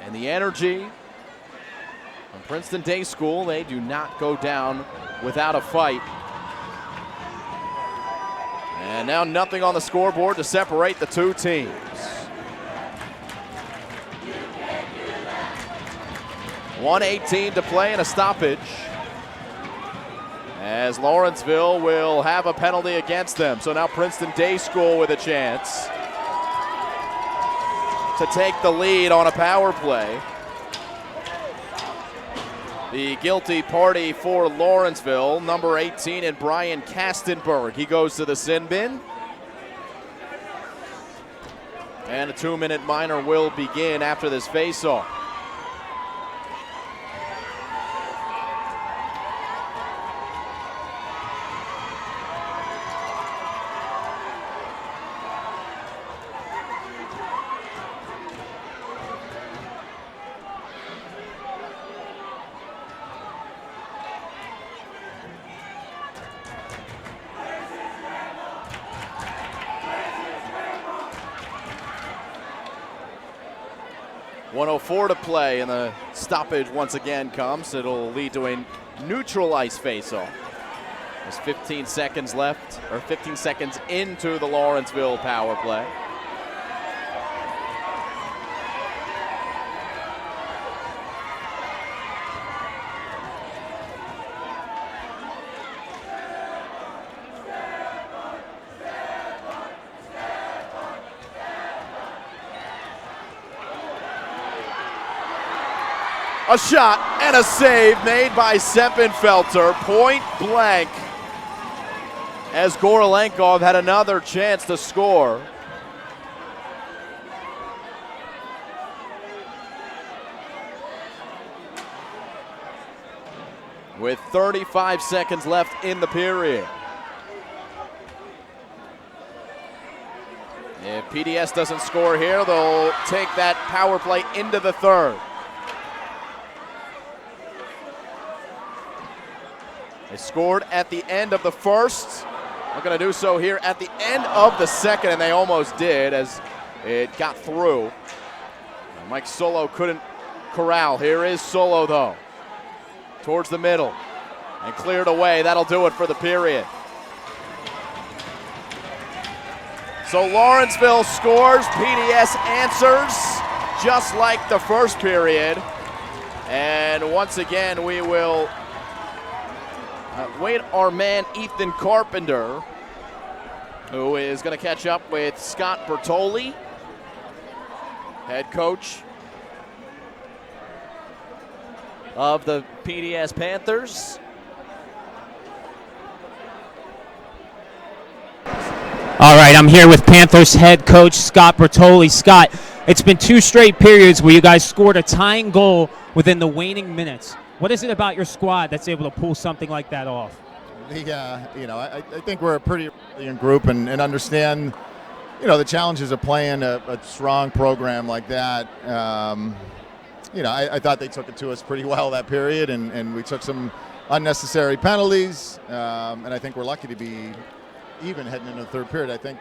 [SPEAKER 1] and the energy. On Princeton Day School, they do not go down without a fight. And now nothing on the scoreboard to separate the two teams. .118 to play and a stoppage, as Lawrenceville will have a penalty against them. So now Princeton Day School with a chance to take the lead on a power play. The guilty party for Lawrenceville, number 18, and Brian Kastenberg. He goes to the sin bin. And a 2-minute minor will begin after this faceoff. .104 to play, and the stoppage once again comes. It'll lead to a neutral ice faceoff. There's 15 seconds left, or 15 seconds into the Lawrenceville power play. A shot and a save made by Seppenfelter, point blank, as Gorolenkov had another chance to score. With 35 seconds left in the period. If PDS doesn't score here, they'll take that power play into the third. They scored at the end of the first. They're going to do so here at the end of the second, and they almost did as it got through. Mike Solo couldn't corral. Here is Solo, though, towards the middle and cleared away. That'll do it for the period. So Lawrenceville scores, PDS answers, just like the first period. And once again, we will wait our man Ethan Carpenter, who is going to catch up with Scott Bertoli, head coach of the PDS Panthers.
[SPEAKER 3] All right, I'm here with Panthers head coach Scott Bertoli. Scott, it's been 2 straight periods where you guys scored a tying goal within the waning minutes. What is it about your squad that's able to pull something like that off?
[SPEAKER 4] I think we're a pretty resilient group and understand, the challenges of playing a strong program like that. I thought they took it to us pretty well that period, and we took some unnecessary penalties, and I think we're lucky to be even heading into the third period. I think,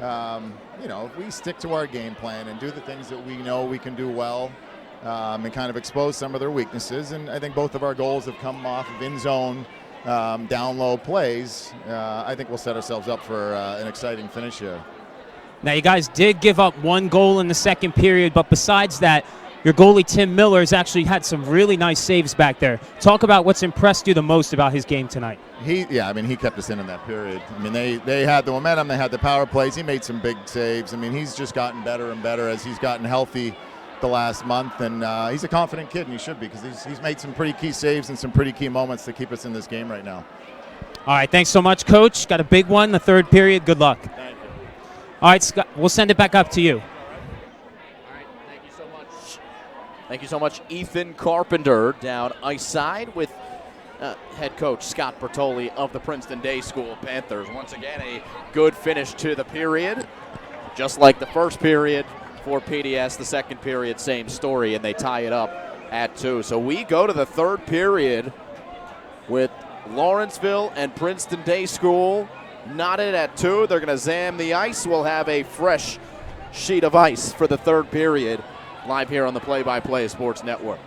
[SPEAKER 4] if we stick to our game plan and do the things that we know we can do well, and kind of expose some of their weaknesses, and I think both of our goals have come off of in-zone, down low plays. I think we'll set ourselves up for an exciting finish here.
[SPEAKER 3] Now, you guys did give up 1 goal in the second period, but besides that, your goalie Tim Miller has actually had some really nice saves back there. Talk about what's impressed you the most about his game tonight.
[SPEAKER 4] He kept us in that period. They had the momentum, they had the power plays. He made some big saves. He's just gotten better and better as he's gotten healthy the last month, and he's a confident kid, and he should be, because he's made some pretty key saves and some pretty key moments to keep us in this game right now.
[SPEAKER 3] All right, thanks so much, Coach. Got a big one, the third period. Good luck.
[SPEAKER 4] Thank you.
[SPEAKER 3] All right, Scott, we'll send it back up to you.
[SPEAKER 1] All right, thank you so much. Thank you so much, Ethan Carpenter, down ice side with head coach Scott Bertoli of the Princeton Day School Panthers. Once again, a good finish to the period, just like the first period for PDS. The second period, same story, and they tie it up at 2. So we go to the third period with Lawrenceville and Princeton Day School knotted at 2. They're going to zam the ice. We'll have a fresh sheet of ice for the third period live here on the Play-by-Play Sports Network.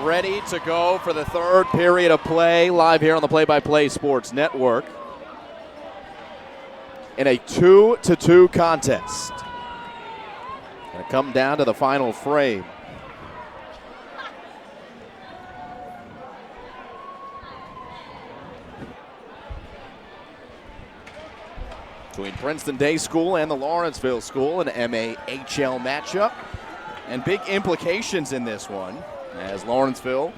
[SPEAKER 1] ready to go for the third period of play, live here on the Play-by-Play Sports Network. In a 2-2 contest. Gonna come down to the final frame. Between Princeton Day School and the Lawrenceville School, an MAHL matchup. And big implications in this one, as Lawrenceville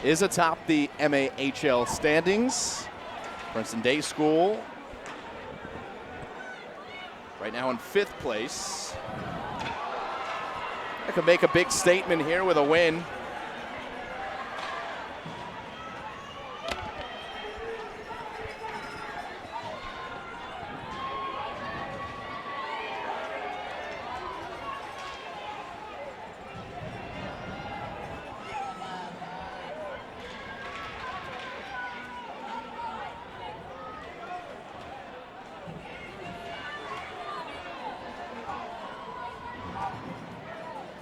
[SPEAKER 1] is atop the MAHL standings. Princeton Day School right now in 5th place. I could make a big statement here with a win.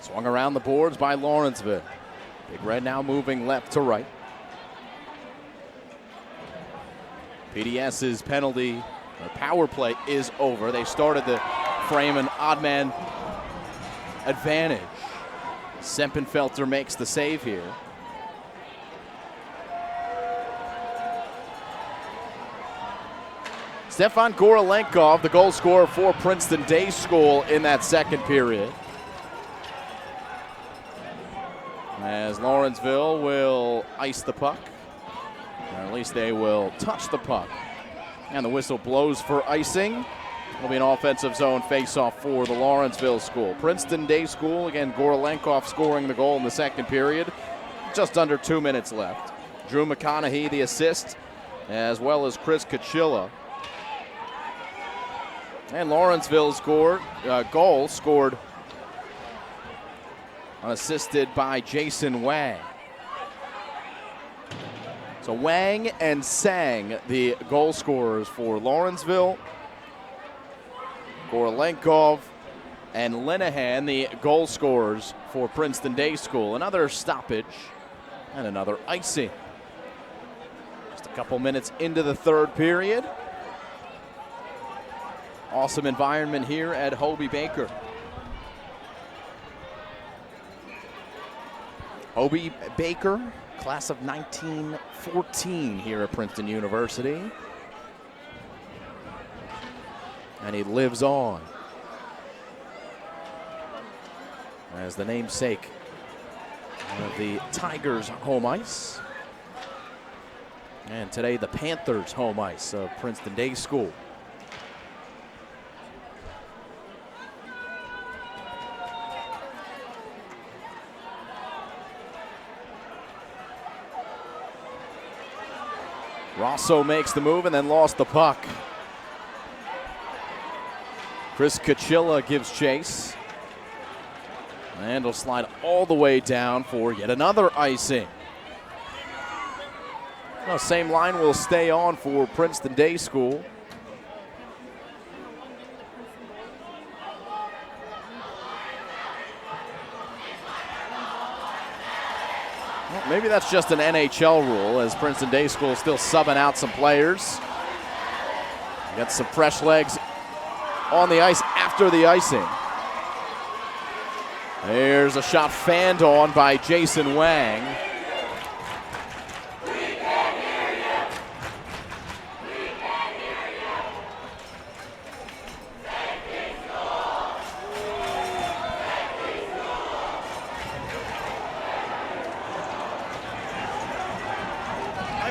[SPEAKER 1] Swung around the boards by Lawrenceville. Big Red now moving left to right. PDS's penalty or power play is over. They started to frame an odd man advantage. Sempenfelter makes the save here. Stefan Gorolenkov, the goal scorer for Princeton Day School in that second period. As Lawrenceville will ice the puck, or at least they will touch the puck. And the whistle blows for icing. It'll be an offensive zone faceoff for the Lawrenceville School. Princeton Day School, again, Gorolenkov scoring the goal in the second period. Just under 2 minutes left. Drew McConaughey, the assist, as well as Chris Kachilla. And Lawrenceville's goal scored unassisted by Jason Wang. So Wang and Sang, the goal scorers for Lawrenceville. Gorolenkov and Linehan, the goal scorers for Princeton Day School. Another stoppage and another icing. Just a couple minutes into the third period. Awesome environment here at Hobey Baker. Hobey Baker, class of 1914 here at Princeton University. And he lives on as the namesake of the Tigers home ice. And today the Panthers home ice of Princeton Day School. Rosso makes the move and then lost the puck. Chris Kachilla gives chase. And will slide all the way down for yet another icing. Well, same line will stay on for Princeton Day School. Well, maybe that's just an NHL rule, as Princeton Day School is still subbing out some players. Got some fresh legs on the ice after the icing. There's a shot fanned on by Jason Wang.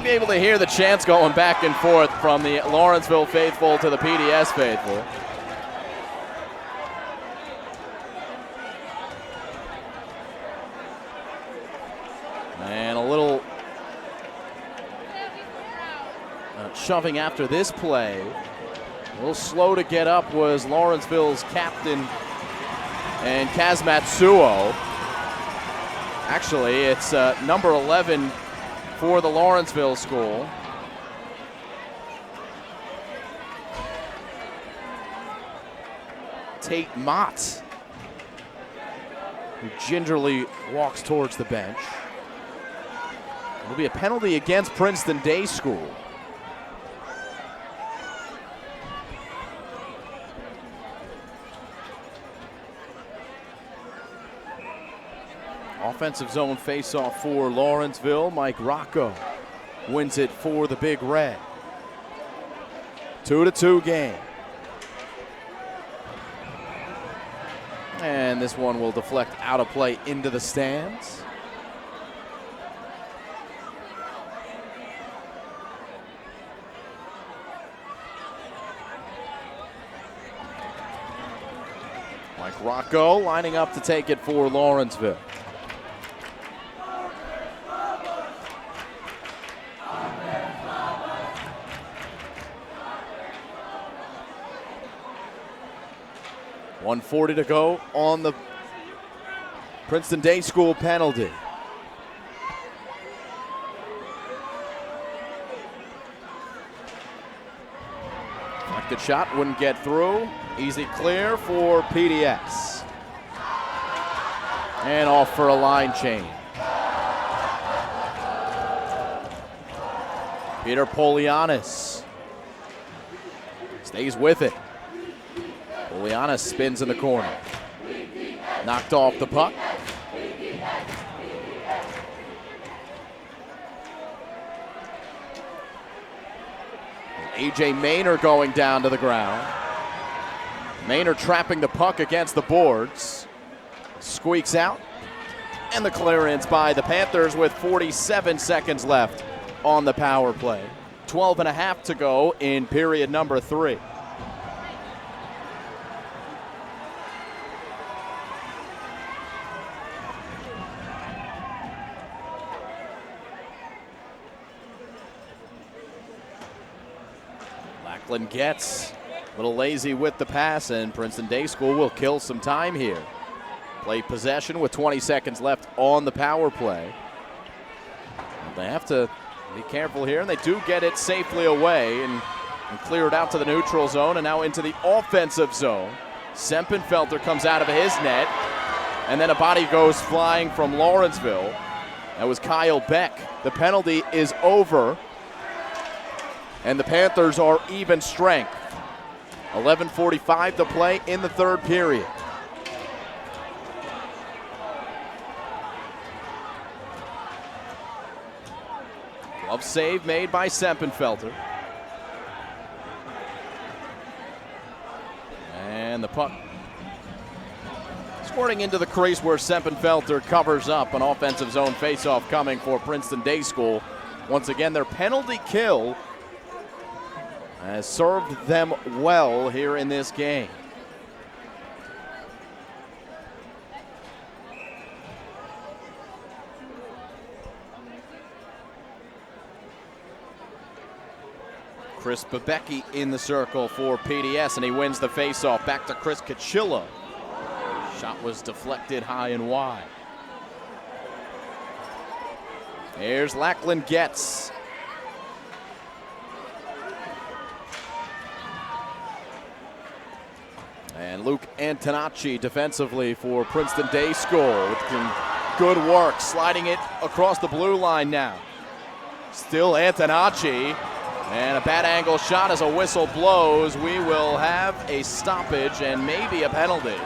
[SPEAKER 1] Be able to hear the chants going back and forth from the Lawrenceville faithful to the PDS faithful. And a little shoving after this play. A little slow to get up was Lawrenceville's captain and Kazmatsuo. Actually, it's number 11 for the Lawrenceville School. Tate Mott, who gingerly walks towards the bench. It'll be a penalty against Princeton Day School. Offensive zone faceoff for Lawrenceville. Mike Rocco wins it for the Big Red. 2-2 game. And this one will deflect out of play into the stands. Mike Rocco lining up to take it for Lawrenceville. .140 to go on the Princeton Day School penalty. Deflected shot, wouldn't get through. Easy clear for PDS. And off for a line change. Peter Polianis stays with it. Polianis spins in the corner. Knocked off the puck. A.J. Maynard going down to the ground. Maynard trapping the puck against the boards. Squeaks out. And the clearance by the Panthers with 47 seconds left on the power play. 12 and a half to go in period number 3. Lackland gets a little lazy with the pass, and Princeton Day School will kill some time here. Play possession with 20 seconds left on the power play. They have to be careful here, and they do get it safely away and clear it out to the neutral zone and now into the offensive zone. Sempenfelter comes out of his net, and then a body goes flying from Lawrenceville. That was Kyle Beck. The penalty is over, and the Panthers are even strength. 11:45 to play in the third period. Glove save made by Sempenfelter. And the puck squirting into the crease where Sempenfelter covers up. An offensive zone faceoff coming for Princeton Day School. Once again, their penalty kill has served them well here in this game. Chris Babecki in the circle for PDS, and he wins the faceoff. Back to Chris Kachilla. Shot was deflected high and wide. Here's Lackland gets. And Luke Antonacci defensively for Princeton Day School with some good work, sliding it across the blue line now. Still Antonacci, and a bad angle shot as a whistle blows. We will have a stoppage and maybe a penalty.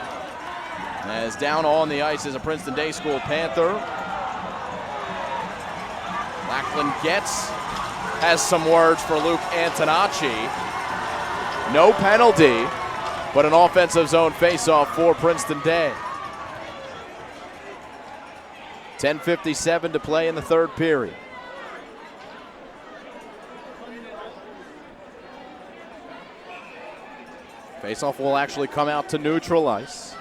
[SPEAKER 1] As down on the ice is a Princeton Day School Panther. Lackland gets, has some words for Luke Antonacci. No penalty, but an offensive zone faceoff for Princeton Day. 10:57 to play in the third period. Faceoff will actually come out to neutral ice.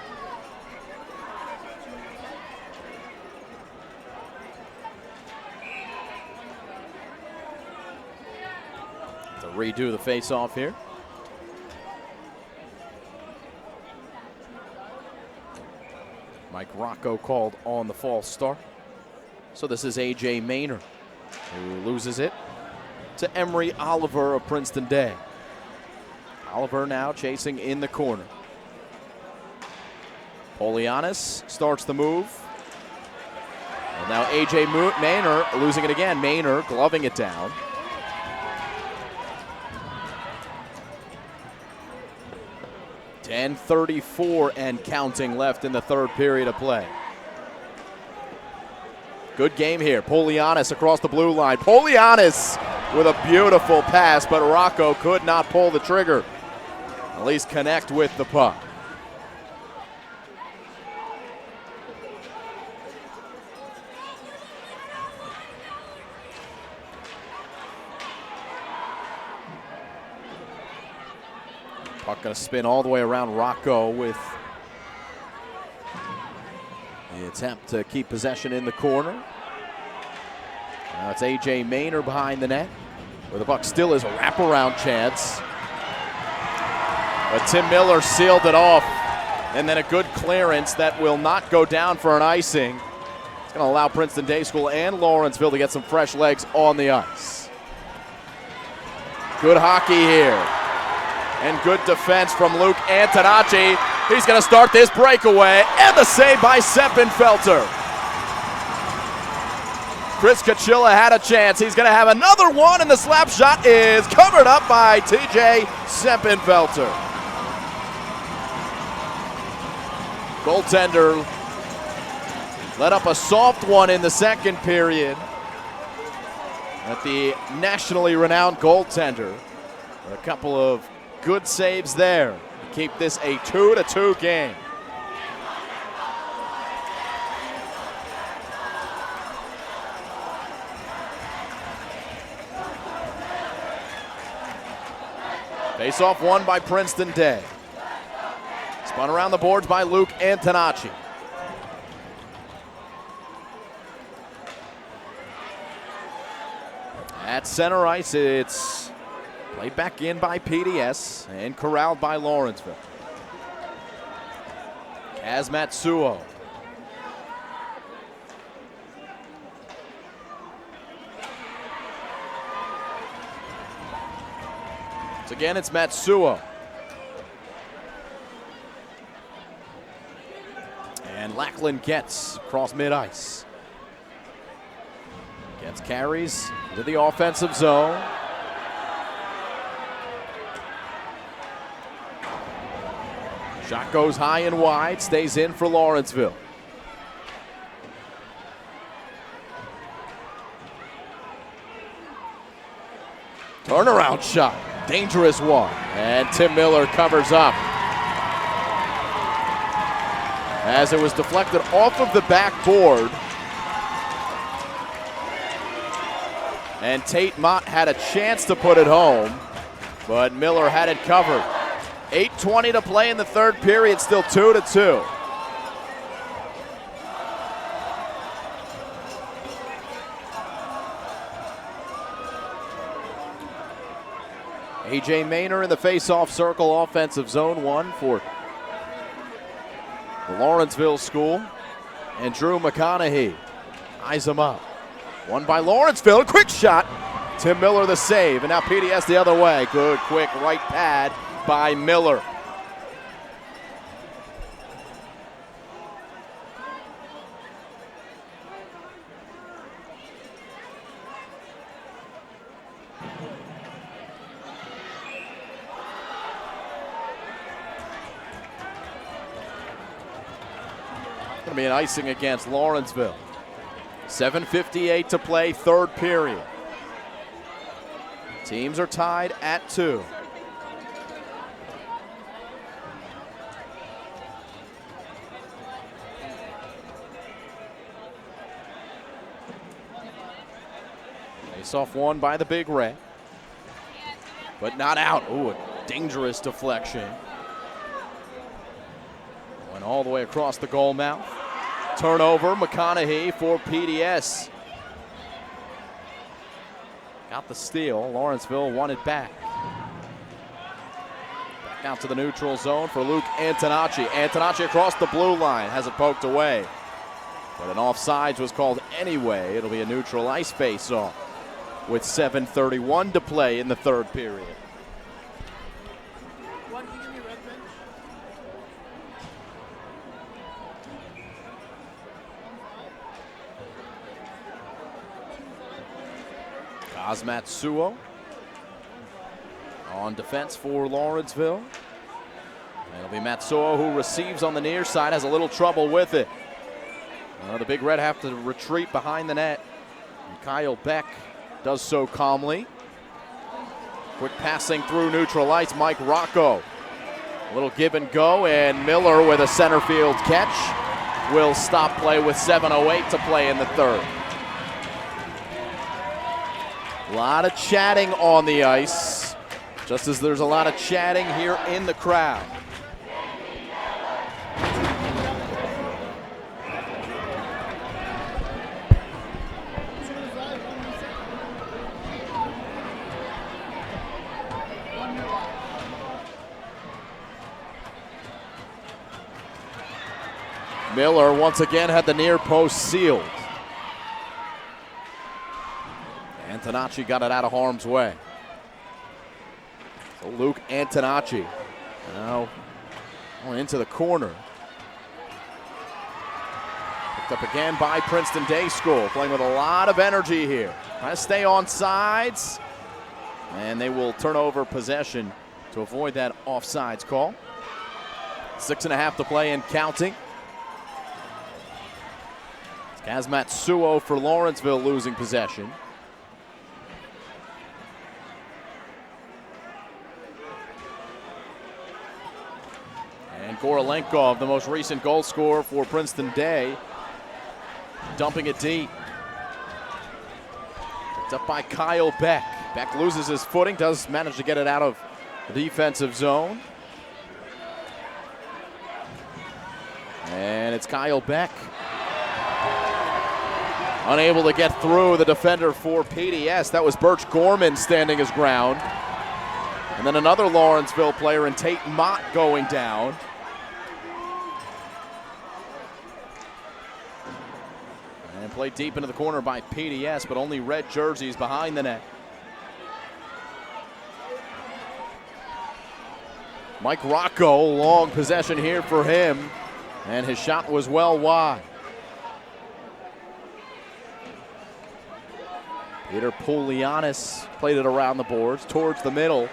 [SPEAKER 1] To redo the faceoff here. Mike Rocco called on the false start. So this is A.J. Maynard, who loses it to Emery Oliver of Princeton Day. Oliver now chasing in the corner. Polianis starts the move. And now A.J. Maynor losing it again. Maynor gloving it down. .10:34 and counting left in the third period of play. Good game here. Polianis across the blue line. Polianis with a beautiful pass, but Rocco could not pull the trigger. At least connect with the puck. Puck going to spin all the way around Rocco with the attempt to keep possession in the corner. Now it's A.J. Maynor behind the net, where the puck still is a wraparound chance. But Tim Miller sealed it off, and then a good clearance that will not go down for an icing. It's going to allow Princeton Day School and Lawrenceville to get some fresh legs on the ice. Good hockey here. And good defense from Luke Antonacci. He's going to start this breakaway, and the save by Seppenfelter. Chris Kachilla had a chance. He's going to have another one, and the slap shot is covered up by TJ Seppenfelter. Goaltender let up a soft one in the second period. At the nationally renowned goaltender. A couple of good saves there to keep this a 2-2 game. Face-off won by Princeton Day. Spun around the boards by Luke Antonacci. At center ice, it's played back in by PDS and corralled by Lawrenceville. Kaz Matsuo. Once again, it's Matsuo. And Lackland gets across mid-ice. Gets carries into the offensive zone. Shot goes high and wide, stays in for Lawrenceville. Turnaround shot, dangerous one. And Tim Miller covers up. As it was deflected off of the backboard. And Tate Mott had a chance to put it home, but Miller had it covered. 8:20 to play in the third period, still 2-2. A.J. Maynor in the face-off circle, offensive zone one for the Lawrenceville school. And Drew McConaughey eyes him up. Won by Lawrenceville, quick shot. Tim Miller the save, and now PDS the other way. Good, quick right pad by Miller. Going to be an icing against Lawrenceville. 7:58 to play, third period. Teams are tied at 2. Face-off won by the Big Red, but not out. Ooh, a dangerous deflection. Went all the way across the goal mouth. Turnover, McConaughey for PDS. Got the steal. Lawrenceville won it back. Back out to the neutral zone for Luke Antonacci. Antonacci across the blue line, has it poked away. But an offsides was called anyway. It'll be a neutral ice face-off with 7:31 to play in the third period. Matsuo on defense for Lawrenceville. It'll be Matsuo who receives on the near side, has a little trouble with it. The Big Red have to retreat behind the net. And Kyle Beck does so calmly. Quick passing through neutral ice, Mike Rocco. A little give and go, and Miller with a center field catch will stop play with 7:08 to play in the third. A lot of chatting on the ice, just as there's a lot of chatting here in the crowd. Miller once again had the near post sealed. Antonacci got it out of harm's way. So Luke Antonacci now going into the corner. Picked up again by Princeton Day School, playing with a lot of energy here. Trying to stay on sides, and they will turn over possession to avoid that offsides call. 6.5 to play and counting. Matsuo for Lawrenceville losing possession. And Gorelenkov, the most recent goal scorer for Princeton Day, dumping it deep. Picked up by Kyle Beck. Beck loses his footing, does manage to get it out of the defensive zone. And it's Kyle Beck. Unable to get through the defender for PDS. That was Birch Gorman standing his ground. And then another Lawrenceville player in Tate Mott going down. And played deep into the corner by PDS, but only red jerseys behind the net. Mike Rocco, long possession here for him. And his shot was well wide. Peter Poulianis played it around the boards towards the middle.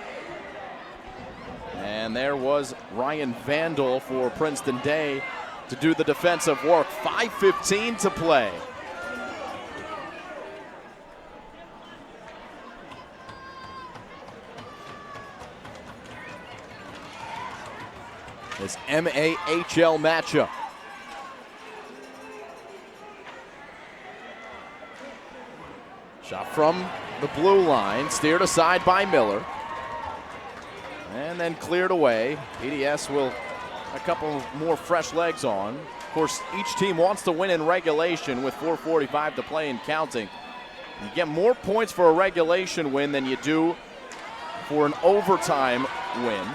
[SPEAKER 1] And there was Ryan Vandal for Princeton Day to do the defensive work. 5:15 to play. This MAHL matchup. Shot from the blue line, steered aside by Miller. And then cleared away. PDS will a couple more fresh legs on. Of course, each team wants to win in regulation with 4:45 to play and counting. You get more points for a regulation win than you do for an overtime win.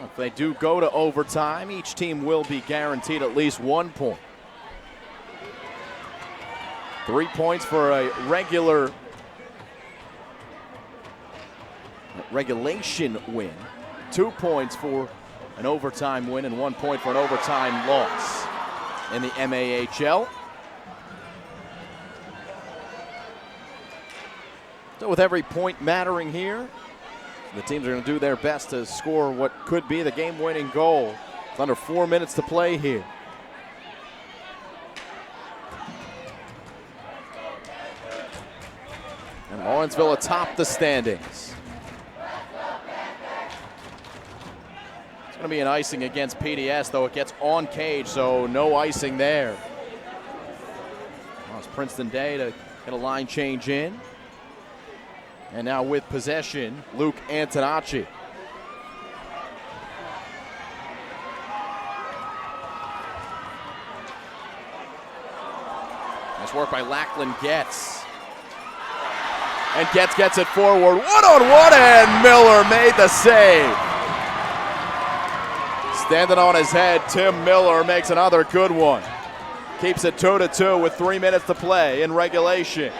[SPEAKER 1] If they do go to overtime, each team will be guaranteed at least 1 point. 3 points for a regulation win, 2 points for an overtime win, and 1 point for an overtime loss in the MAHL. So with every point mattering here, the teams are going to do their best to score what could be the game-winning goal. It's under 4 minutes to play here. And Lawrenceville atop the standings. It's going to be an icing against PDS, though it gets on cage, so no icing there. Well, it's Princeton Day to get a line change in. And now with possession, Luke Antonacci. Nice work by Lackland Getz. And Getz gets it forward. One-on-one, and Miller made the save. Standing on his head, Tim Miller makes another good one. Keeps it 2-2 with 3 minutes to play in regulation.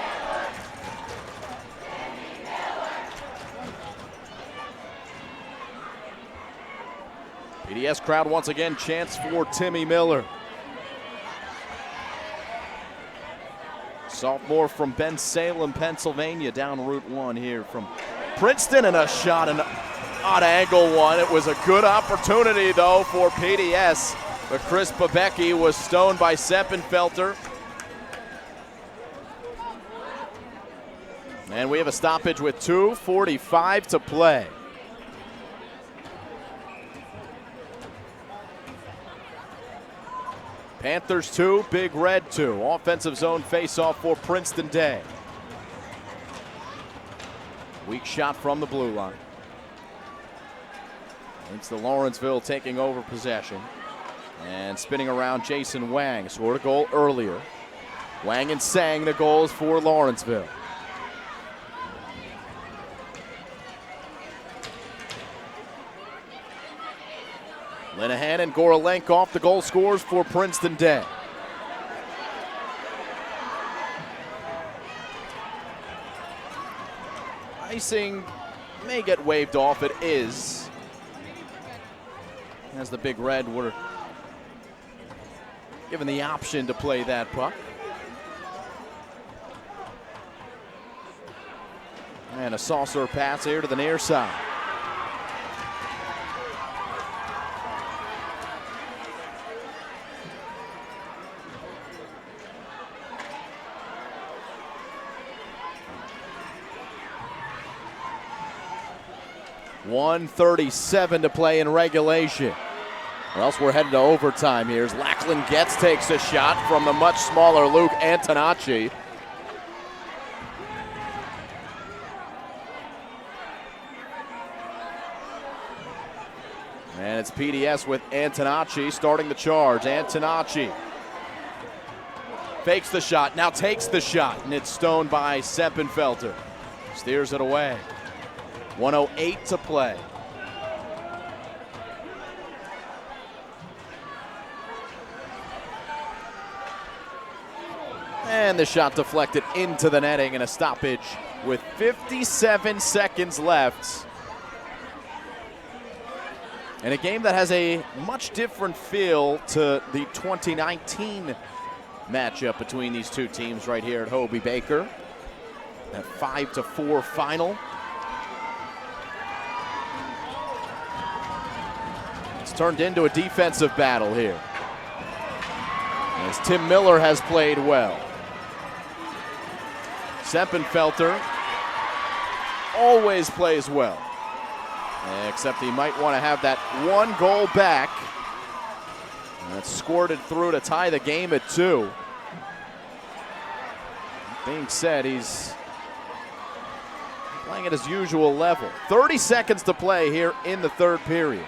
[SPEAKER 1] PDS crowd once again chants for Timmy Miller. Sophomore from Bensalem, Pennsylvania, down Route 1 here from Princeton, and a shot, an odd angle one. It was a good opportunity, though, for PDS, but Chris Babecki was stoned by Seppenfelter. And we have a stoppage with 2:45 to play. Panthers 2, Big Red 2. Offensive zone faceoff for Princeton Day. Weak shot from the blue line. It's the Lawrenceville taking over possession. And spinning around, Jason Wang scored a goal earlier. Wang and Sang the goals for Lawrenceville. Linehan and Gorolenko the goal scores for Princeton Day. Icing may get waved off. It is. As the Big Red were given the option to play that puck. And a saucer pass here to the near side. .137 to play in regulation. Or else we're headed to overtime here. As Lachlan Getz takes a shot from the much smaller Luke Antonacci. And it's PDS with Antonacci starting the charge. Antonacci fakes the shot, now takes the shot, and it's stoned by Seppenfelter. Steers it away. 1:08 to play. And the shot deflected into the netting, and a stoppage with 57 seconds left. In a game that has a much different feel to the 2019 matchup between these two teams right here at Hobey Baker. That 5-4 final. It's turned into a defensive battle here, as Tim Miller has played well. Seppenfelter always plays well, except he might want to have that one goal back. And that's squirted through to tie the game at 2. Being said, he's playing at his usual level. 30 seconds to play here in the third period.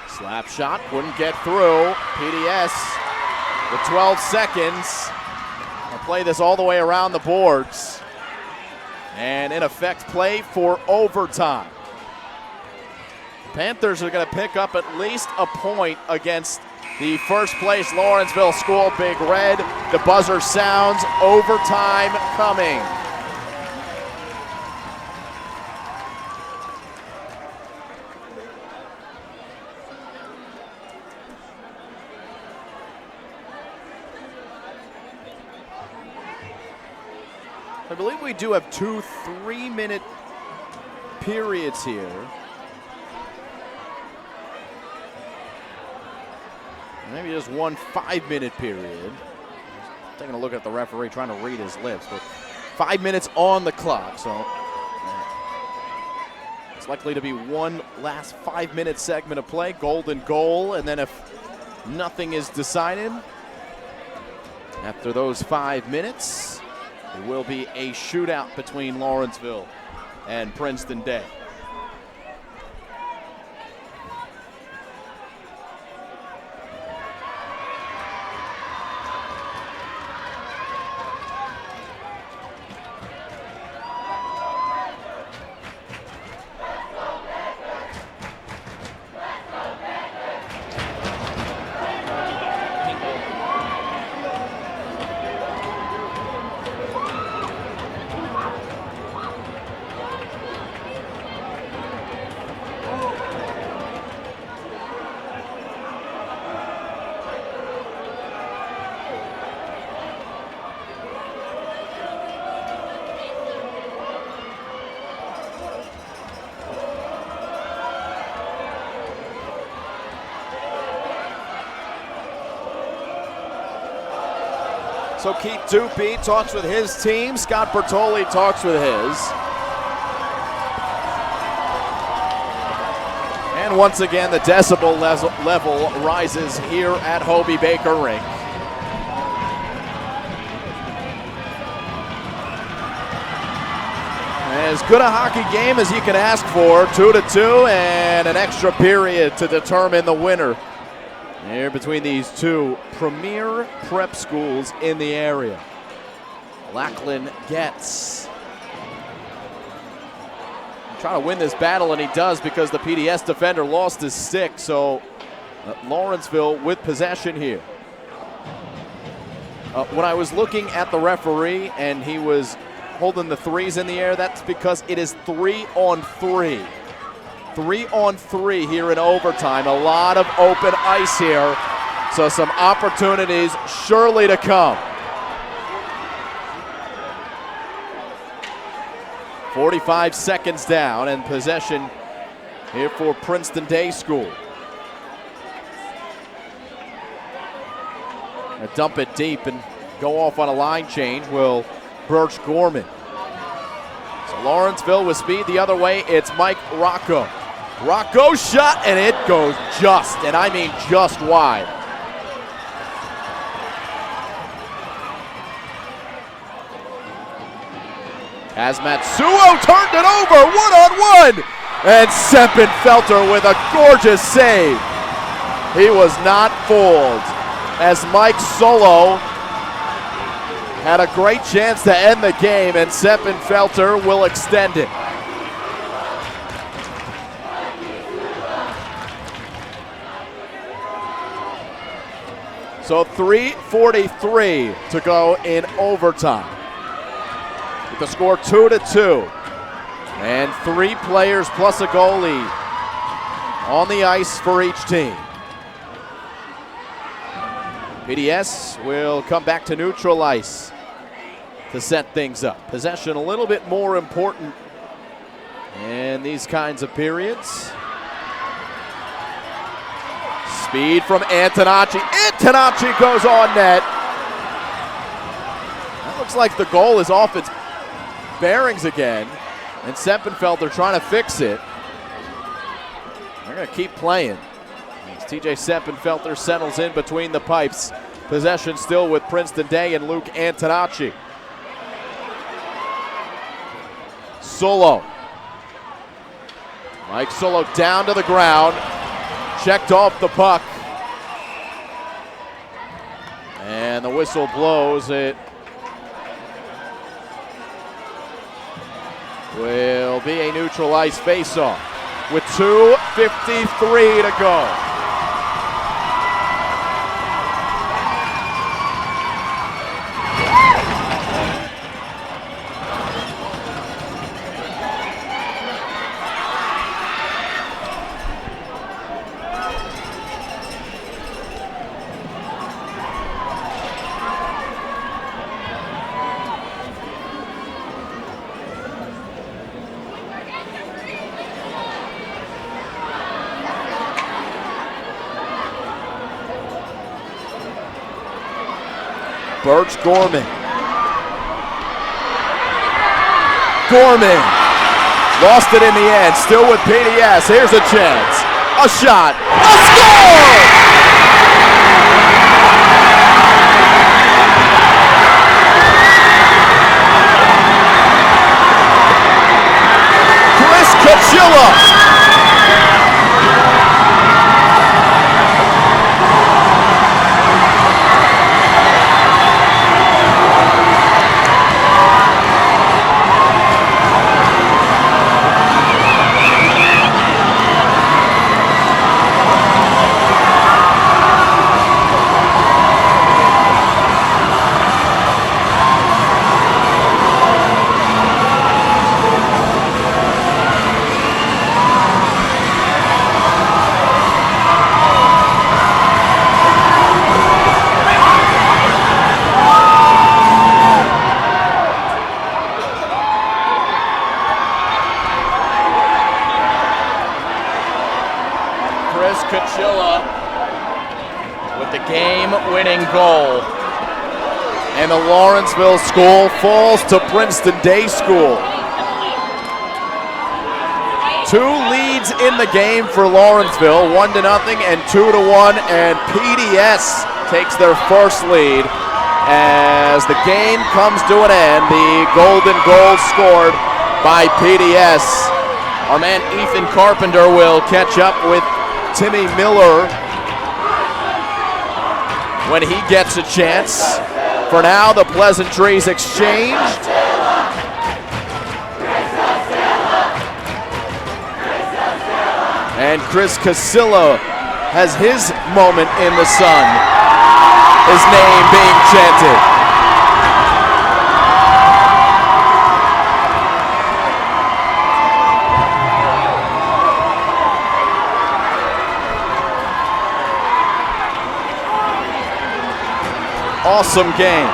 [SPEAKER 1] Slap shot, wouldn't get through. PDS with 12 seconds. I'll play this all the way around the boards. And in effect, play for overtime. Panthers are going to pick up at least a point against the first place Lawrenceville School Big Red. The buzzer sounds, overtime coming. I believe we do have 2 3-minute periods here. Maybe just 1 5-minute period. Taking a look at the referee, trying to read his lips, but 5 minutes on the clock, so it's likely to be one last 5-minute segment of play, golden goal, and then if nothing is decided after those 5 minutes, there will be a shootout between Lawrenceville and Princeton Day. So Keith Dupe talks with his team. Scott Bertoli talks with his. And once again, the decibel level rises here at Hobie Baker Rink. As good a hockey game as you can ask for. 2-2 and an extra period to determine the winner here between these two premier prep schools in the area. Lackland gets trying to win this battle, and he does because the PDS defender lost his stick. So Lawrenceville with possession here. When I was looking at the referee and he was holding the threes in the air, that's because it is 3-on-3. 3-on-3 here in overtime. A lot of open ice here, so some opportunities surely to come. 45 seconds down and possession here for Princeton Day School. Gonna dump it deep and go off on a line change will Birch Gorman. So Lawrenceville with speed the other way, it's Mike Rocco. Rocco shot, and it goes just, and I mean just wide. As Matsuo turned it over, one-on-one, and Seppenfelter with a gorgeous save. He was not fooled, as Mike Solo had a great chance to end the game, and Seppenfelter will extend it. So 3:43 to go in overtime. With the score 2-2. And 3 players plus a goalie on the ice for each team. PDS will come back to neutral ice to set things up. Possession a little bit more important in these kinds of periods. Speed from Antonacci. Antonacci goes on net. That looks like the goal is off its bearings again. And Seppenfelter trying to fix it. They're going to keep playing. As TJ Seppenfelter settles in between the pipes. Possession still with Princeton Day and Luke Antonacci. Solo. Mike Solo down to the ground. Checked off the puck. And the whistle blows. It will be a neutral ice faceoff with 2:53 to go. Birch Gorman. Gorman lost it in the end, still with PDS. Here's a chance, a shot, a score! Chris Kachilla. Kachilla with the game-winning goal. And the Lawrenceville school falls to Princeton Day School. 2 leads in the game for Lawrenceville, 1-0 and 2-1, and PDS takes their first lead as the game comes to an end. The golden goal scored by PDS. Our man Ethan Carpenter will catch up with Timmy Miller when he gets a chance. For now, the pleasantries exchanged. And Chris Casillo has his moment in the sun. His name being chanted. Awesome game.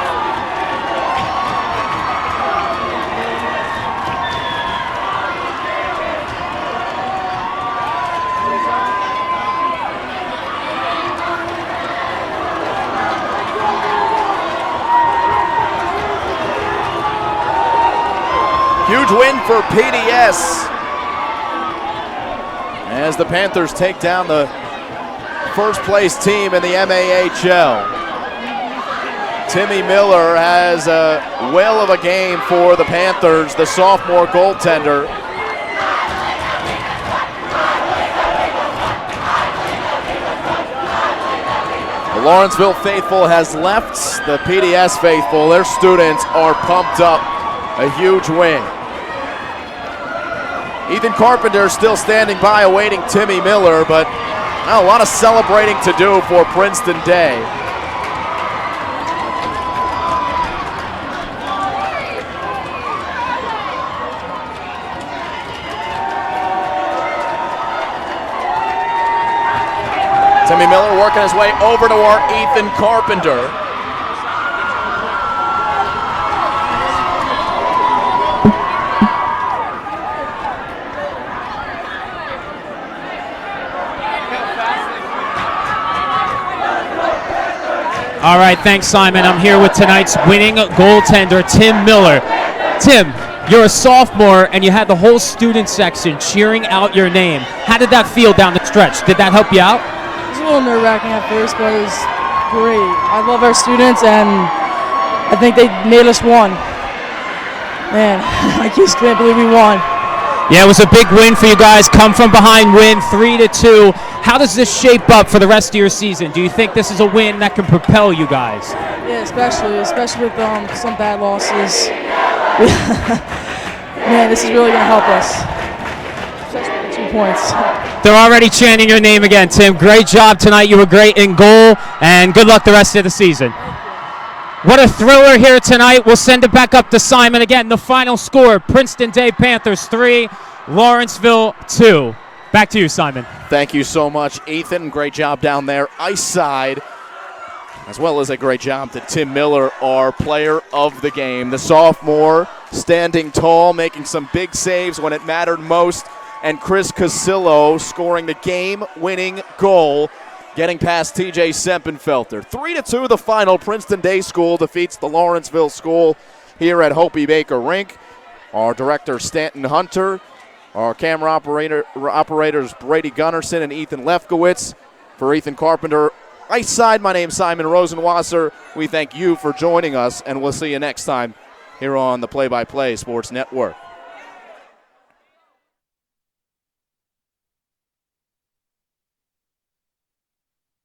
[SPEAKER 1] Huge win for PDS as the Panthers take down the first place team in the MAHL. Timmy Miller has a whale of a game for the Panthers, the sophomore goaltender. The Lawrenceville faithful has left. The PDS faithful, their students are pumped up. A huge win. Ethan Carpenter still standing by awaiting Timmy Miller, but a lot of celebrating to do for Princeton Day. Timmy Miller working his way over to our Ethan Carpenter.
[SPEAKER 3] All right, thanks, Simon. I'm here with tonight's winning goaltender, Tim Miller. Tim, you're a sophomore, and you had the whole student section cheering out your name. How did that feel down the stretch? Did that help you out?
[SPEAKER 5] It was a little nerve-wracking at first, but it was great. I love our students, and I think they made us one. Man, I just can't believe we won.
[SPEAKER 3] Yeah, it was a big win for you guys. Come from behind win, 3-2. How does this shape up for the rest of your season? Do you think this is a win that can propel you guys?
[SPEAKER 5] Yeah, especially with some bad losses. Man, this is really going to help us. Especially with the 2 points.
[SPEAKER 3] They're already chanting your name again, Tim. Great job tonight. You were great in goal, and good luck the rest of the season. What a thriller here tonight. We'll send it back up to Simon again. The final score, Princeton Day Panthers 3, Lawrenceville 2. Back to you, Simon.
[SPEAKER 1] Thank you so much, Ethan. Great job down there ice side, as well as a great job to Tim Miller, our player of the game. The sophomore standing tall, making some big saves when it mattered most, and Chris Casillo scoring the game-winning goal, getting past TJ Sempenfelter. 3-2 the final. Princeton Day School defeats the Lawrenceville School here at Hopi Baker Rink. Our director, Stanton Hunter. Our camera operators, Brady Gunnarsson and Ethan Lefkowitz. For Ethan Carpenter, ice side, my name's Simon Rosenwasser. We thank you for joining us, and we'll see you next time here on the Play by Play Sports Network.